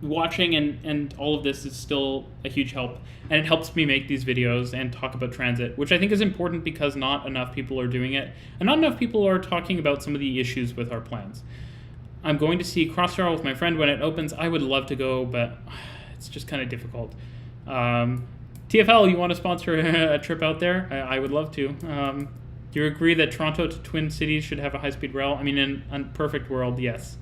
watching and all of this is still a huge help. And it helps me make these videos and talk about transit, which I think is important because not enough people are doing it. And not enough people are talking about some of the issues with our plans. I'm going to see Crossrail with my friend when it opens. I would love to go, but it's just kind of difficult. TFL, you want to sponsor a trip out there? I would love to. Do you agree that Toronto to Twin Cities should have a high-speed rail? I mean, in a perfect world, yes.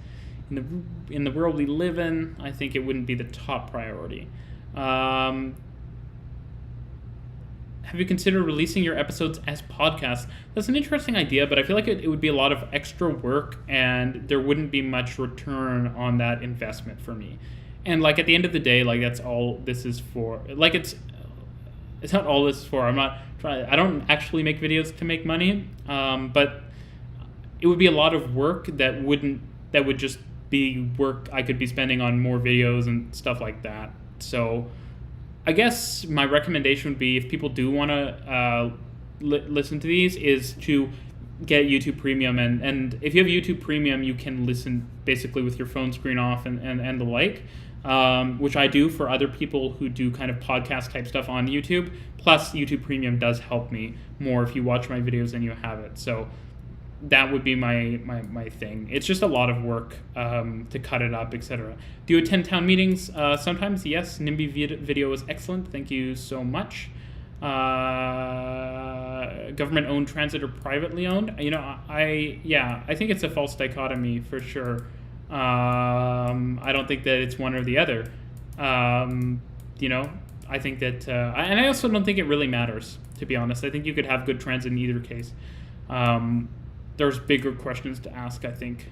In the world we live in, I think it wouldn't be the top priority. Have you considered releasing your episodes as podcasts? That's an interesting idea, but I feel like it would be a lot of extra work, and there wouldn't be much return on that investment for me. And like at the end of the day, like that's all this is for. Like it's not all this is for. I don't actually make videos to make money, but it would be a lot of work that would just be work I could be spending on more videos and stuff like that. So I guess my recommendation would be, if people do want to listen to these, is to get YouTube Premium. And if you have YouTube Premium, you can listen basically with your phone screen off and the like, which I do for other people who do kind of podcast type stuff on YouTube. Plus, YouTube Premium does help me more if you watch my videos and you have it. So that would be my thing. It's just a lot of work to cut it up, etc. Do you attend town meetings? Sometimes, yes. NIMBY video is excellent. Thank you so much. Government-owned transit or privately owned? You know, I think it's a false dichotomy for sure. I don't think that it's one or the other. You know, I think that, and I also don't think it really matters, to be honest. I think you could have good transit in either case. There's bigger questions to ask, I think.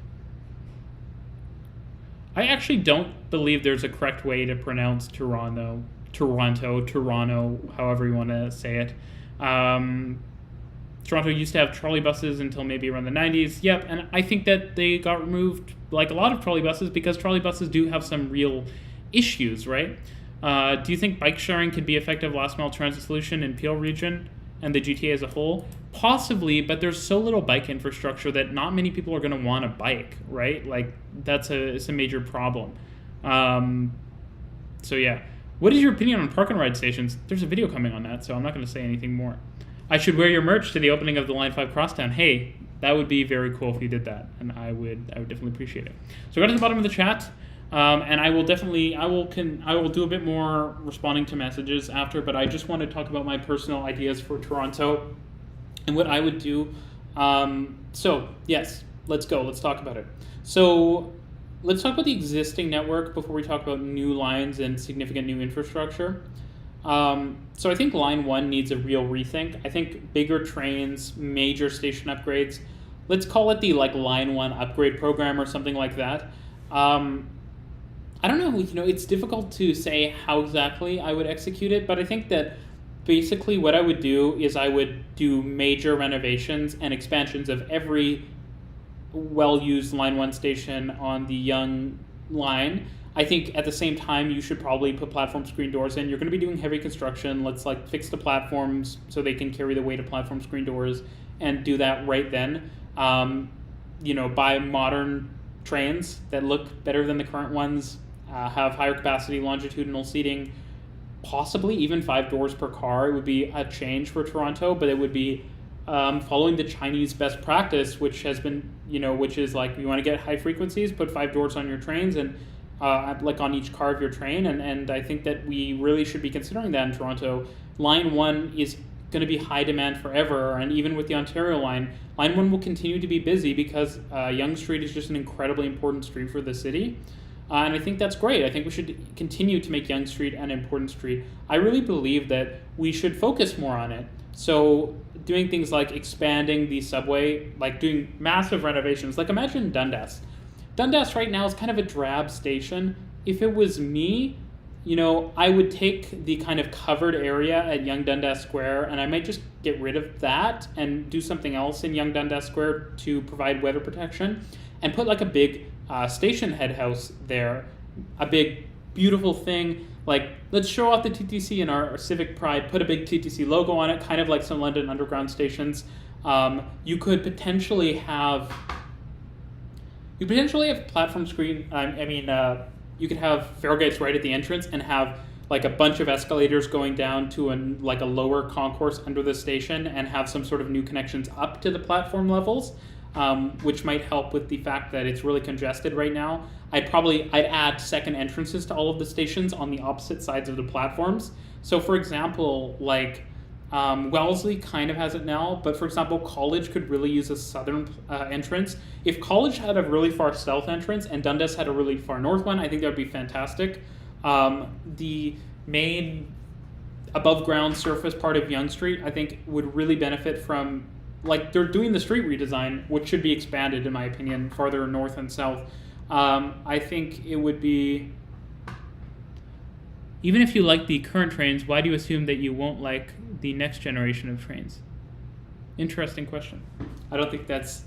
I actually don't believe there's a correct way to pronounce Toronto, however you want to say it. Toronto used to have trolley buses until maybe around the 90s. Yep, and I think that they got removed, like a lot of trolley buses, because trolley buses do have some real issues, right? Do you think bike sharing could be effective last mile transit solution in Peel region and the GTA as a whole? Possibly, but there's so little bike infrastructure that not many people are going to want a bike, right? Like, it's a major problem. So yeah. What is your opinion on park and ride stations? There's a video coming on that, so I'm not going to say anything more. I should wear your merch to the opening of the Line 5 Crosstown. Hey, that would be very cool if you did that, and I would definitely appreciate it. So go to the bottom of the chat, and I will do a bit more responding to messages after, but I just want to talk about my personal ideas for Toronto and what I would do. So yes, let's go. Let's talk about it. So let's talk about the existing network before we talk about new lines and significant new infrastructure. So I think Line 1 needs a real rethink. I think bigger trains, major station upgrades, let's call it the Line 1 upgrade program or something like that. I don't know, it's difficult to say how exactly I would execute it, but I think that basically what I would do is I would do major renovations and expansions of every well-used Line 1 station on the Yonge line. I think at the same time, you should probably put platform screen doors in. You're going to be doing heavy construction. Let's fix the platforms so they can carry the weight of platform screen doors and do that right then. Buy modern trains that look better than the current ones, have higher capacity longitudinal seating, possibly even 5 doors per car. It would be a change for Toronto, but it would be following the Chinese best practice, which has been, which is you want to get high frequencies, put 5 doors on your trains and on each car of your train, and I think that we really should be considering that in Toronto. Line 1 is going to be high demand forever, and even with the Ontario line, Line 1 will continue to be busy because Yonge Street is just an incredibly important street for the city, and I think that's great. I think we should continue to make Yonge Street an important street. I really believe that we should focus more on it. So doing things like expanding the subway, doing massive renovations, imagine Dundas. Dundas right now is kind of a drab station. If it was me, I would take the kind of covered area at Yonge Dundas Square and I might just get rid of that and do something else in Yonge Dundas Square to provide weather protection and put a big station head house there, a big beautiful thing. Let's show off the TTC and our civic pride, put a big TTC logo on it, kind of like some London Underground stations. You could potentially have platform screen. You could have fare gates right at the entrance and have a bunch of escalators going down to a lower concourse under the station and have some sort of new connections up to the platform levels, which might help with the fact that it's really congested right now. I'd add second entrances to all of the stations on the opposite sides of the platforms. So for example, Wellesley kind of has it now, but for example, College could really use a southern entrance. If College had a really far south entrance and Dundas had a really far north one, I think that would be fantastic. The main above ground surface part of Yonge Street, I think, would really benefit from, they're doing the street redesign, which should be expanded, in my opinion, farther north and south. I think it would be... Even if you like the current trains, why do you assume that you won't like the next generation of trains? Interesting question. I don't think that's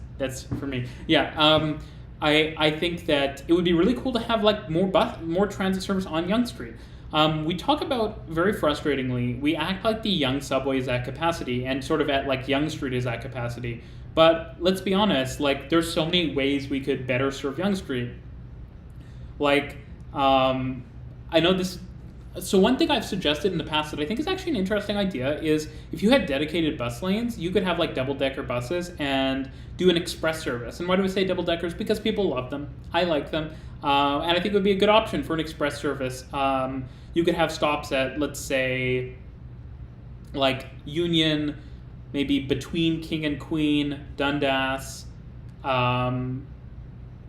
for me. Yeah, I think that it would be really cool to have more transit service on Yonge Street. We talk about, very frustratingly, we act like the Yonge subway is at capacity and sort of at Yonge Street is at capacity. But let's be honest, there's so many ways we could better serve Yonge Street. I know this. So one thing I've suggested in the past that I think is actually an interesting idea is if you had dedicated bus lanes, you could have double-decker buses and do an express service. And why do we say double-deckers? Because people love them. I like them. And I think it would be a good option for an express service. You could have stops at, let's say, Union, maybe between King and Queen, Dundas,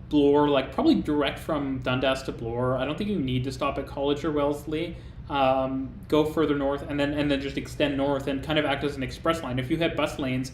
Bloor, probably direct from Dundas to Bloor. I don't think you need to stop at College or Wellesley. go further north, and then just extend north and kind of act as an express line. If you had bus lanes,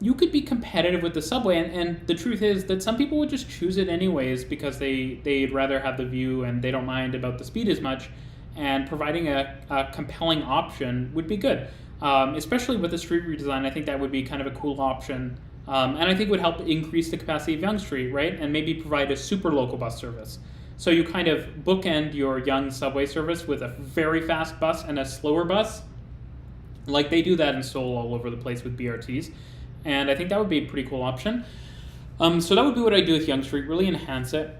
you could be competitive with the subway, and the truth is that some people would just choose it anyways because they'd rather have the view and they don't mind about the speed as much, and providing a compelling option would be good. Especially with the street redesign, I think that would be kind of a cool option, and I think would help increase the capacity of Yonge Street, right? And maybe provide a super local bus service. So you kind of bookend your Yonge subway service with a very fast bus and a slower bus. Like they do that in Seoul all over the place with BRTs. And I think that would be a pretty cool option. So that would be what I do with Yonge Street, really enhance it.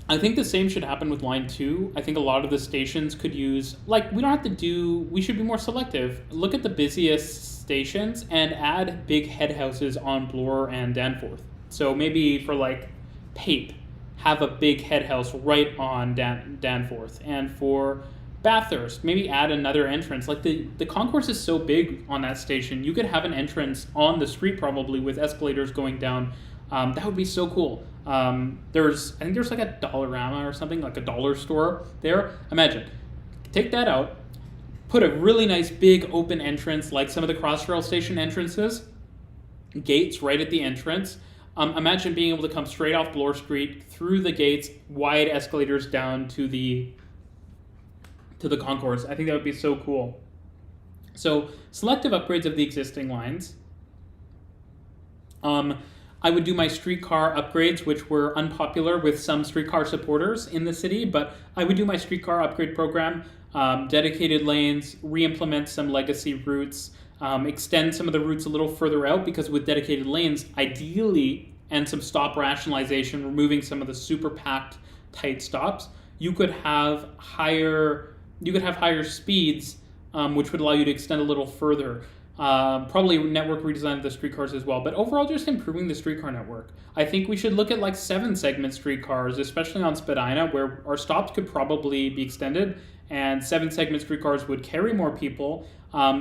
I think the same should happen with Line 2. I think a lot of the stations could use, like, we should be more selective. Look at the busiest stations and add big head houses on Bloor and Danforth. So maybe for like Pape, have a big head house right on Danforth. And for Bathurst, maybe add another entrance. Like the concourse is so big on that station, you could have an entrance on the street probably with escalators going down. That would be so cool. I think there's like a Dollarama or something, like a dollar store there. Imagine, take that out, put a really nice big open entrance like some of the Crossrail station entrances, gates right at the entrance. Imagine being able to come straight off Bloor Street through the gates, wide escalators down to the concourse. I think that would be so cool. So selective upgrades of the existing lines. I would do my streetcar upgrades, which were unpopular with some streetcar supporters in the city, but I would do my streetcar upgrade program, dedicated lanes, re-implement some legacy routes, extend some of the routes a little further out, because with dedicated lanes, ideally, and some stop rationalization, removing some of the super packed tight stops, you could have higher speeds, which would allow you to extend a little further. Probably network redesign of the streetcars as well, but overall just improving the streetcar network. I think we should look at like 7-segment streetcars, especially on Spadina, where our stops could probably be extended, and 7-segment streetcars would carry more people.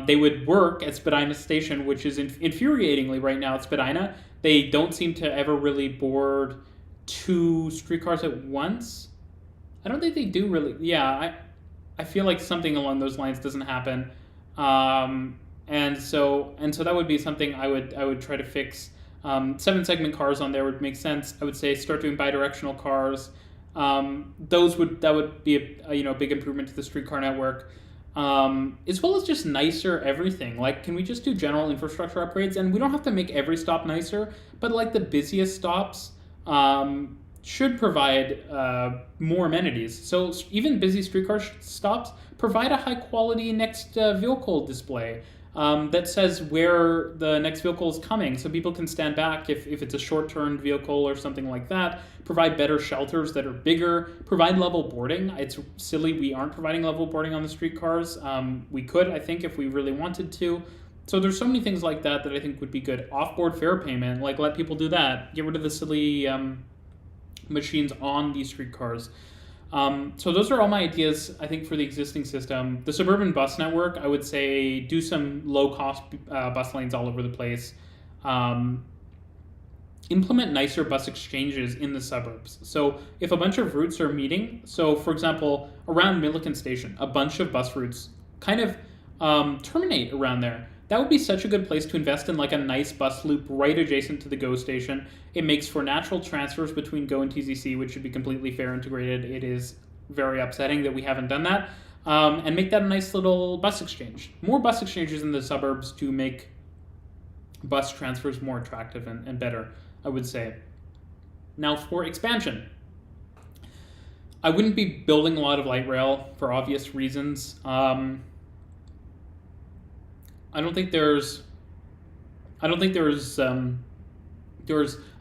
They would work at Spadina Station, which is infuriatingly right now at Spadina. They don't seem to ever really board 2 streetcars at once. I don't think they do really. Yeah, I feel like something along those lines doesn't happen. And so that would be something I would try to fix. 7-segment cars on there would make sense. I would say start doing bidirectional cars. That would be a big improvement to the streetcar network, as well as just nicer everything. Like, can we just do general infrastructure upgrades? And we don't have to make every stop nicer, but like the busiest stops should provide more amenities. So even busy streetcar stops provide a high quality next vehicle display. That says where the next vehicle is coming, so people can stand back if it's a short-turned vehicle or something like that. Provide better shelters that are bigger. Provide level boarding. It's silly we aren't providing level boarding on the streetcars. We could, I think, if we really wanted to. So there's so many things like that I think would be good. Off-board fare payment, like let people do that. Get rid of the silly machines on these streetcars. So those are all my ideas, I think, for the existing system. The suburban bus network, I would say do some low-cost bus lanes all over the place. Implement nicer bus exchanges in the suburbs. So if a bunch of routes are meeting, so for example, around Milliken Station, a bunch of bus routes kind of terminate around there. That would be such a good place to invest in like a nice bus loop right adjacent to the GO station. It makes for natural transfers between GO and TZC, which should be completely fare integrated. It is very upsetting that we haven't done that. And make that a nice little bus exchange. More bus exchanges in the suburbs to make bus transfers more attractive and better, I would say. Now for expansion. I wouldn't be building a lot of light rail for obvious reasons. I don't think there's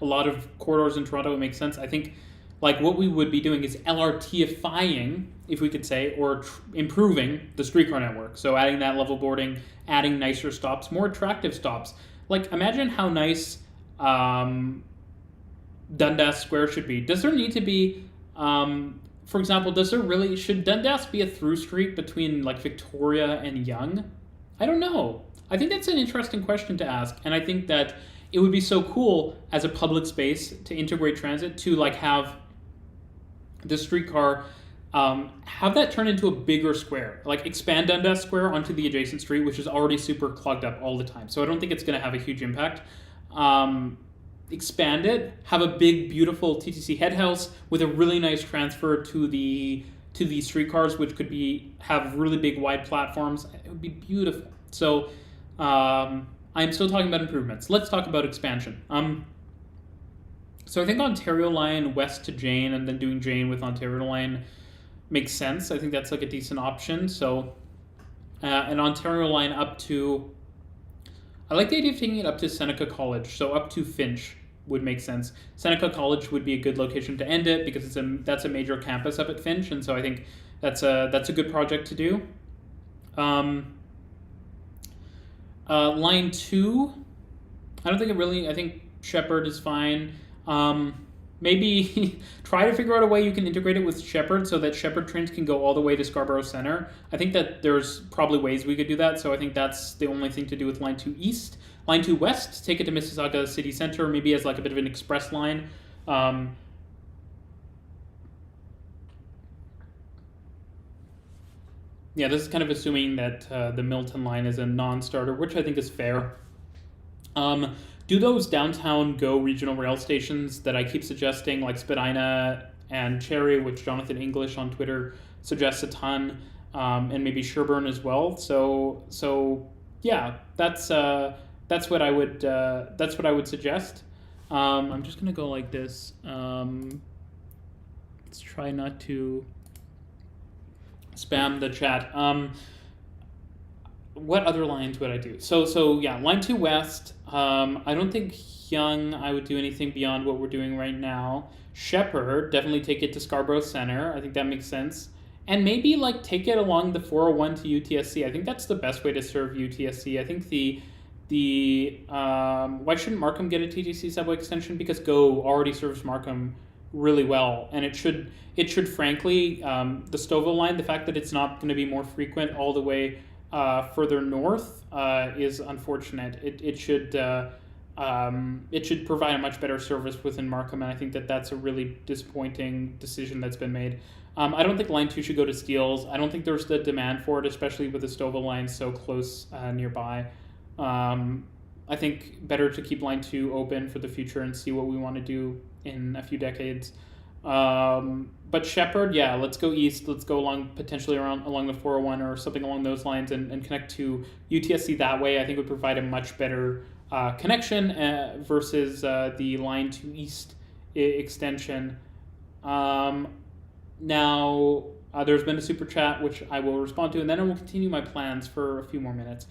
a lot of corridors in Toronto that make sense. I think like what we would be doing is LRTifying, if we could say, or improving the streetcar network. So adding that level boarding, adding nicer stops, more attractive stops. Like imagine how nice Dundas Square should be. Does there need to be, for example, should Dundas be a through street between like Victoria and Yonge? I don't know. I think that's an interesting question to ask, and I think that it would be so cool as a public space to integrate transit to like have the streetcar have that turn into a bigger square. Like expand Dundas Square onto the adjacent street, which is already super clogged up all the time. So I don't think it's going to have a huge impact. Expand it, have a big, beautiful TTC head house with a really nice transfer to the streetcars, which could have really big, wide platforms. It would be beautiful. So I'm still talking about improvements. Let's talk about expansion. So I think Ontario Line west to Jane and then doing Jane with Ontario Line makes sense. I think that's like a decent option. So an Ontario Line up to, I like the idea of taking it up to Seneca College. So up to Finch would make sense. Seneca College would be a good location to end it because that's a major campus up at Finch, and so I think that's a good project to do. Line 2, I don't think I think Shepherd is fine. Maybe try to figure out a way you can integrate it with Shepherd so that Shepherd trains can go all the way to Scarborough Centre. I think that there's probably ways we could do that, so I think that's the only thing to do with Line 2 East. Line 2 West, take it to Mississauga City Centre, maybe as like a bit of an express line. Yeah, this is kind of assuming that the Milton line is a non-starter, which I think is fair. Do those downtown Go regional rail stations that I keep suggesting, like Spadina and Cherry, which Jonathan English on Twitter suggests a ton, and maybe Sherburne as well. So yeah, that's what I would suggest. I'm just gonna go like this. Let's try not to spam the chat. What other lines would I do? So yeah, Line 2 West. I don't think Yonge I would do anything beyond what we're doing right now. Shepherd, definitely take it to Scarborough Centre. I think that makes sense. And maybe like take it along the 401 to UTSC. I think that's the best way to serve UTSC. I think why shouldn't Markham get a TTC subway extension? Because Go already serves Markham really well, and it should frankly, the Stouffville line, the fact that it's not going to be more frequent all the way further north is unfortunate. It should provide a much better service within Markham, and I think that's a really disappointing decision that's been made. I don't think Line 2 should go to Steeles. I don't think there's the demand for it, especially with the Stouffville line so close nearby. I think better to keep Line 2 open for the future and see what we want to do in a few decades. But Shepherd, yeah, let's go east. Let's go along the 401 or something along those lines and connect to UTSC that way. I think would provide a much better connection versus the Line 2 East extension. Now, there's been a super chat, which I will respond to, and then I will continue my plans for a few more minutes.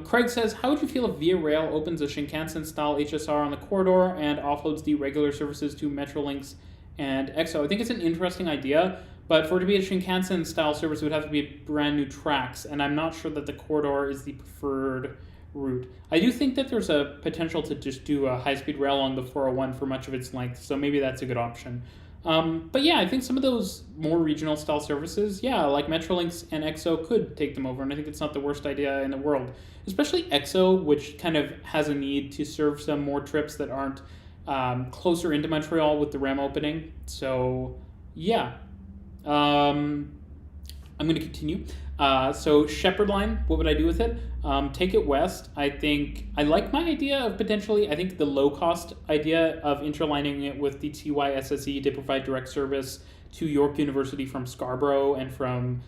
Craig says, how would you feel if Via Rail opens a Shinkansen-style HSR on the corridor and offloads the regular services to Metrolinx and EXO? I think it's an interesting idea, but for it to be a Shinkansen-style service, it would have to be brand new tracks, and I'm not sure that the corridor is the preferred route. I do think that there's a potential to just do a high-speed rail on the 401 for much of its length, so maybe that's a good option. But yeah, I think some of those more regional style services, yeah, like Metrolinx and EXO could take them over, and I think it's not the worst idea in the world. Especially EXO, which kind of has a need to serve some more trips that aren't closer into Montreal with the REM opening. So yeah, I'm going to continue. So Shepherd line, what would I do with it? Take it west. I think I like my idea of potentially, I think the low cost idea of interlining it with the TYSSE to provide direct service to York University from Scarborough and from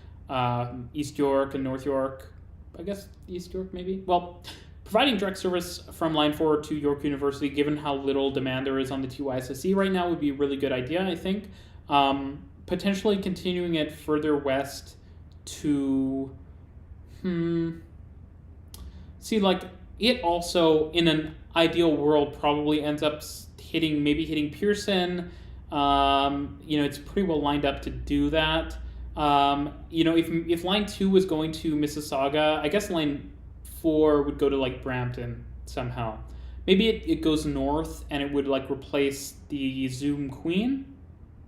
East York and North York. I guess East York maybe? Well, providing direct service from Line 4 to York University, given how little demand there is on the TYSSE right now, would be a really good idea, I think. Potentially continuing it further west to see, like, it also in an ideal world probably ends up hitting Pearson. It's pretty well lined up to do that. If Line 2 was going to Mississauga, I guess Line 4 would go to like Brampton somehow. Maybe it goes north and it would like replace the Zoom Queen.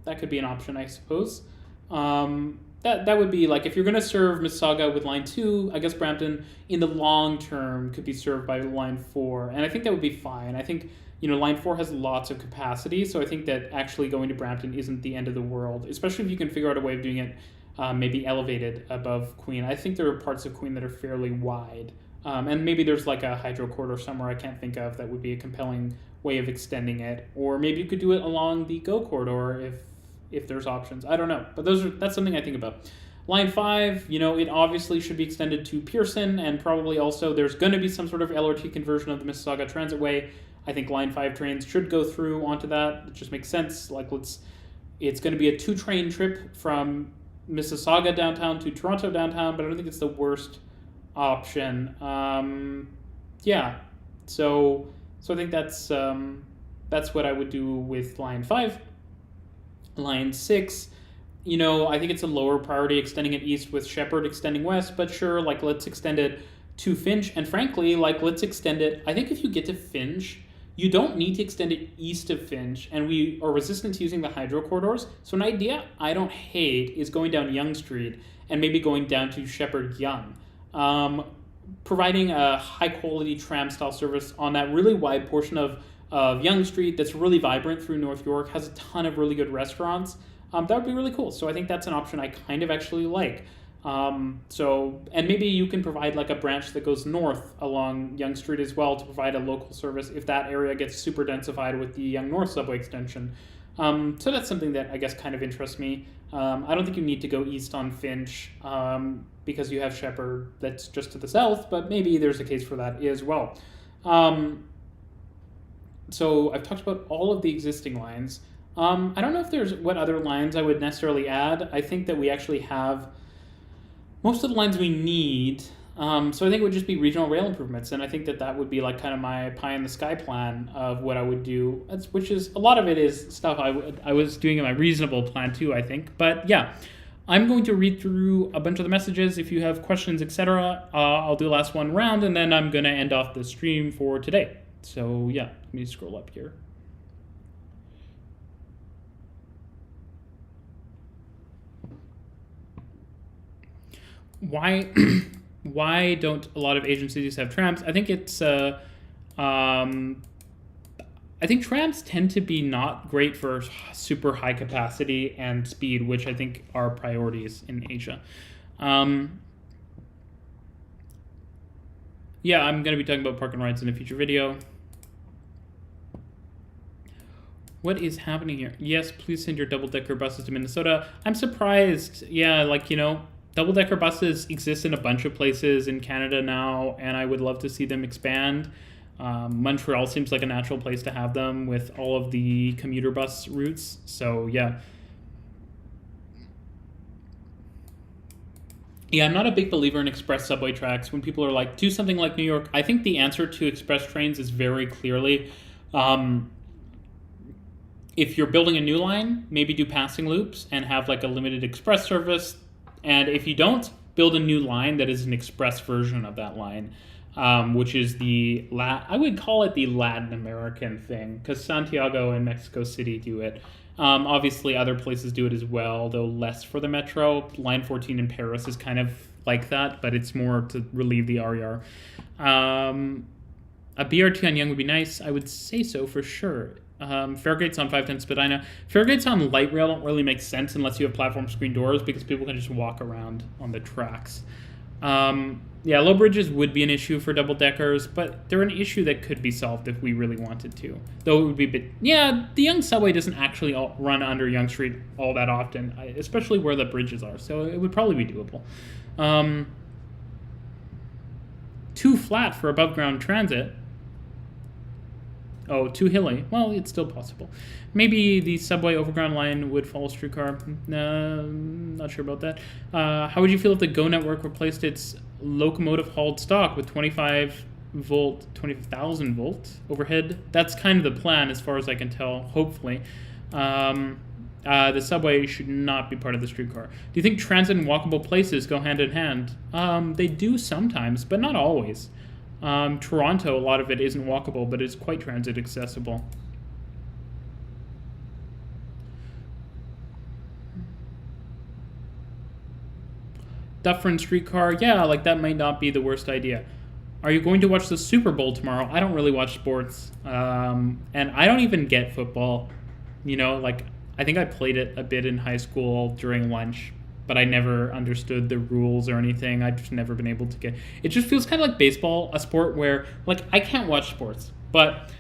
That could be an option, I suppose. That would be like, if you're going to serve Mississauga with Line 2, I guess Brampton in the long term could be served by Line 4. And I think that would be fine. I think you know, Line 4 has lots of capacity, so I think that actually going to Brampton isn't the end of the world, especially if you can figure out a way of doing it maybe elevated above Queen. I think there are parts of Queen that are fairly wide, and maybe there's like a hydro corridor somewhere I can't think of that would be a compelling way of extending it, or maybe you could do it along the GO corridor if there's options. I don't know, but that's something I think about. Line 5, you know, it obviously should be extended to Pearson, and probably also there's going to be some sort of LRT conversion of the Mississauga Transitway. I think Line 5 trains should go through onto that. It just makes sense. Like, it's going to be a 2-train trip from Mississauga downtown to Toronto downtown, but I don't think it's the worst option. Yeah, so I think that's what I would do with Line 5. Line 6, you know, I think it's a lower priority extending it east with Sheppard extending west, but sure, like, let's extend it to Finch, and frankly, like, let's extend it. I think if you get to Finch, you don't need to extend it east of Finch, and we are resistant to using the hydro corridors. So an idea I don't hate is going down Yonge Street and maybe going down to Sheppard Yonge. Providing a high-quality tram-style service on that really wide portion of Yonge Street that's really vibrant through North York, has a ton of really good restaurants. That would be really cool. So I think that's an option I kind of actually like. And maybe you can provide like a branch that goes north along Yonge Street as well to provide a local service if that area gets super densified with the Yonge North subway extension. So that's something that I guess kind of interests me. I don't think you need to go east on Finch because you have Sheppard that's just to the south, but maybe there's a case for that as well. So I've talked about all of the existing lines. I don't know if there's what other lines I would necessarily add. I think that we actually have most of the lines we need, so I think it would just be regional rail improvements, and I think that would be like kind of my pie in the sky plan of what I would do, which is a lot of it is stuff I was doing in my reasonable plan too, I think. But yeah, I'm going to read through a bunch of the messages. If you have questions, etc., I'll do the last one round, and then I'm going to end off the stream for today. So yeah, let me scroll up here. Why don't a lot of Asian cities have trams? I think it's I think trams tend to be not great for super high capacity and speed, which I think are priorities in Asia. Yeah, I'm going to be talking about park and rides in a future video. What is happening here? Yes, please send your double-decker buses to Minnesota. I'm surprised. Yeah, like, you know, double-decker buses exist in a bunch of places in Canada now, and I would love to see them expand. Montreal seems like a natural place to have them with all of the commuter bus routes. So, yeah. Yeah, I'm not a big believer in express subway tracks. When people are like, do something like New York, I think the answer to express trains is very clearly, if you're building a new line, maybe do passing loops and have like a limited express service. And if you don't, build a new line that is an express version of that line, which is I would call it the Latin American thing, because Santiago and Mexico City do it. Obviously, other places do it as well, though less for the metro. Line 14 in Paris is kind of like that, but it's more to relieve the RER. A BRT on Yonge would be nice. I would say so for sure. Fairgates on 510 Spadina. Fairgates on light rail don't really make sense unless you have platform screen doors, because people can just walk around on the tracks. Yeah, low bridges would be an issue for double deckers, but they're an issue that could be solved if we really wanted to. Though it would be a bit... Yeah, the Yonge subway doesn't actually run under Yonge Street all that often, especially where the bridges are, so it would probably be doable. Too flat for above ground transit. Oh, too hilly. Well, it's still possible. Maybe the subway overground line would follow streetcar. Not sure about that. How would you feel if the GO network replaced its locomotive hauled stock with 25,000 volt overhead? That's kind of the plan as far as I can tell, hopefully. The subway should not be part of the streetcar. Do you think transit and walkable places go hand in hand? They do sometimes, but not always. Toronto, a lot of it isn't walkable, but it's quite transit accessible. Dufferin streetcar, yeah, like that might not be the worst idea. Are you going to watch the Super Bowl tomorrow? I don't really watch sports, and I don't even get football. You know, like, I think I played it a bit in high school during lunch, but I never understood the rules or anything. I've just never been able to get... It just feels kind of like baseball, a sport where, like, I can't watch sports, but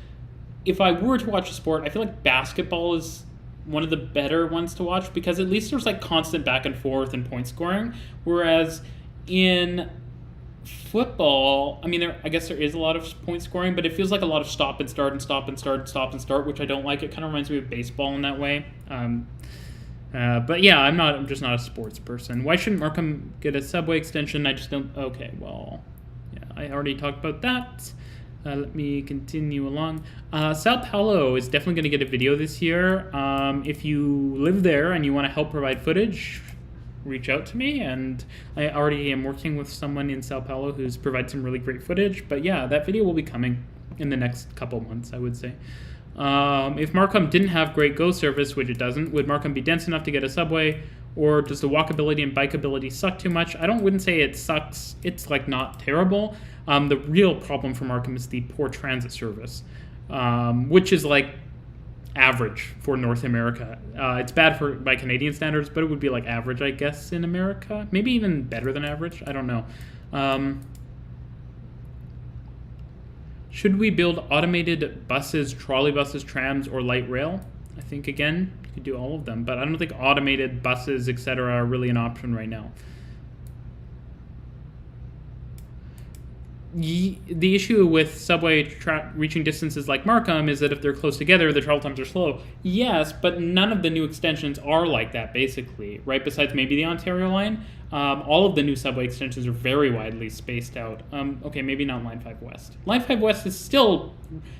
if I were to watch a sport, I feel like basketball is one of the better ones to watch, because at least there's, like, constant back and forth and point scoring, whereas in football, I mean, I guess there is a lot of point scoring, but it feels like a lot of stop and start and stop and start and stop and start, which I don't like. It kind of reminds me of baseball in that way. But yeah, I'm just not a sports person. Why shouldn't Markham get a subway extension? I just don't... Okay, well, yeah, I already talked about that. Let me continue along. Sao Paulo is definitely going to get a video this year. If you live there and you want to help provide footage, reach out to me, and I already am working with someone in Sao Paulo who's provided some really great footage. But yeah, that video will be coming in the next couple months, I would say. If Markham didn't have great GO service, which it doesn't, would Markham be dense enough to get a subway, or does the walkability and bikeability suck too much? I wouldn't say it sucks. It's like not terrible. The real problem for Markham is the poor transit service, which is like average for North America. It's bad by Canadian standards, but it would be like average, I guess, in America. Maybe even better than average. I don't know. Should we build automated buses, trolley buses, trams, or light rail? I think, again, you could do all of them, but I don't think automated buses, etc., are really an option right now. The issue with subway reaching distances like Markham is that if they're close together, the travel times are slow. Yes, but none of the new extensions are like that, basically, right? Besides maybe the Ontario line, all of the new subway extensions are very widely spaced out. Okay, maybe not Line 5 West. Line 5 West is still...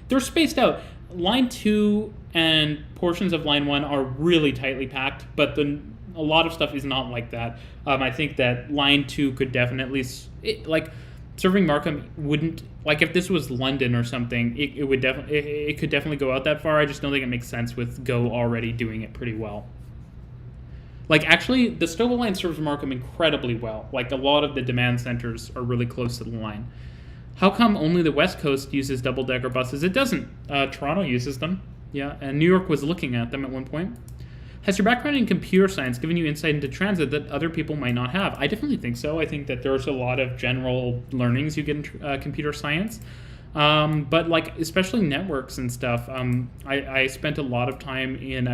They're spaced out. Line 2 and portions of Line 1 are really tightly packed, but a lot of stuff is not like that. I think that Line 2 could definitely... Serving Markham wouldn't, like, if this was London or something, it could definitely go out that far. I just don't think it makes sense with GO already doing it pretty well. Like, actually, the Stouffville line serves Markham incredibly well. Like, a lot of the demand centers are really close to the line. How come only the West Coast uses double-decker buses? It doesn't. Toronto uses them, yeah, and New York was looking at them at one point. Has your background in computer science given you insight into transit that other people might not have? I definitely think so. I think that there's a lot of general learnings you get in computer science. But like, especially networks and stuff, I spent a lot of time in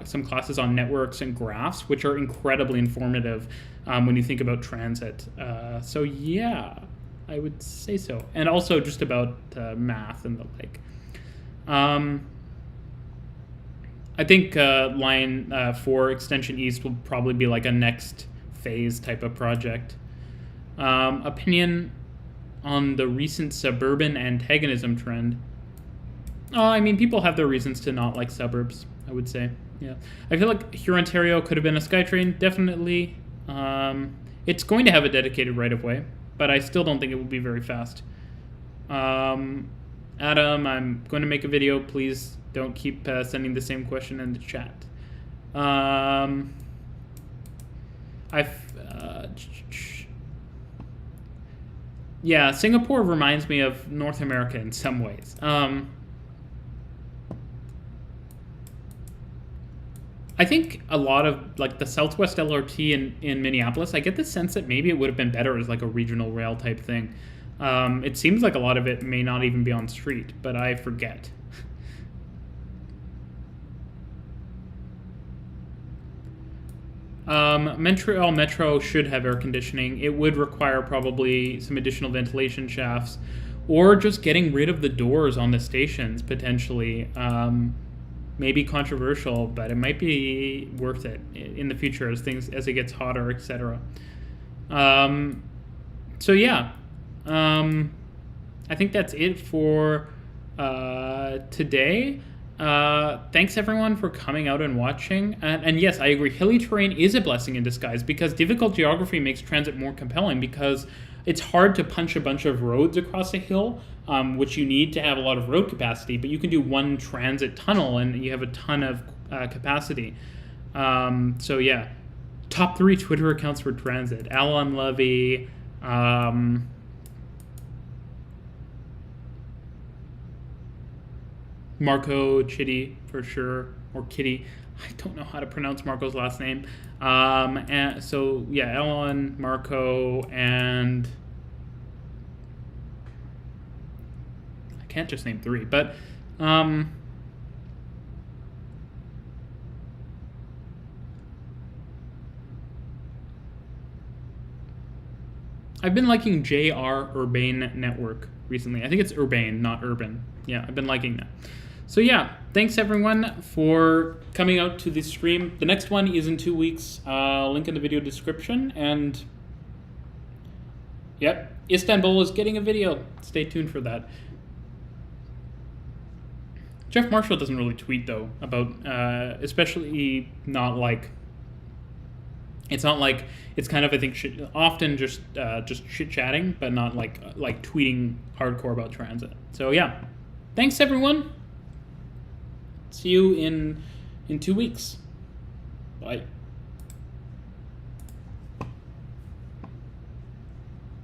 some classes on networks and graphs, which are incredibly informative when you think about transit. So yeah, I would say so. And also just about math and the like. I think Line 4 Extension East will probably be like a next phase type of project. Opinion on the recent suburban antagonism trend. I mean, people have their reasons to not like suburbs, I would say. Yeah, I feel like Hurontario could have been a SkyTrain, definitely. It's going to have a dedicated right-of-way, but I still don't think it will be very fast. Adam, I'm going to make a video. Please don't keep sending the same question in the chat. Yeah, Singapore reminds me of North America in some ways. I think a lot of, like, the Southwest LRT in Minneapolis, I get the sense that maybe it would have been better as, like, a regional rail type thing. It seems like a lot of it may not even be on street, but I forget. Montreal Metro should have air conditioning. It would require probably some additional ventilation shafts, or just getting rid of the doors on the stations, potentially. Maybe controversial, but it might be worth it in the future as it gets hotter, etc. So yeah, I think that's it for today. Thanks everyone for coming out and watching. And yes, I agree, hilly terrain is a blessing in disguise, because difficult geography makes transit more compelling, because it's hard to punch a bunch of roads across a hill, which you need to have a lot of road capacity, but you can do one transit tunnel and you have a ton of capacity. So yeah, top 3 Twitter accounts for transit: Alan Levy, Marco Chitty for sure, or Kitty. I don't know how to pronounce Marco's last name. And so yeah, Ellen, Marco, and I can't just name 3, but I've been liking JR Urbane Network recently. I think it's Urbane, not Urban. Yeah, I've been liking that. So yeah, thanks everyone for coming out to the stream. The next one is in 2 weeks. Link in the video description. And yep, Istanbul is getting a video. Stay tuned for that. Jeff Marshall doesn't really tweet though about, especially not like. It's not like it's kind of, I think, often just chit chatting, but not like tweeting hardcore about transit. So yeah, thanks everyone. See you in 2 weeks. Bye.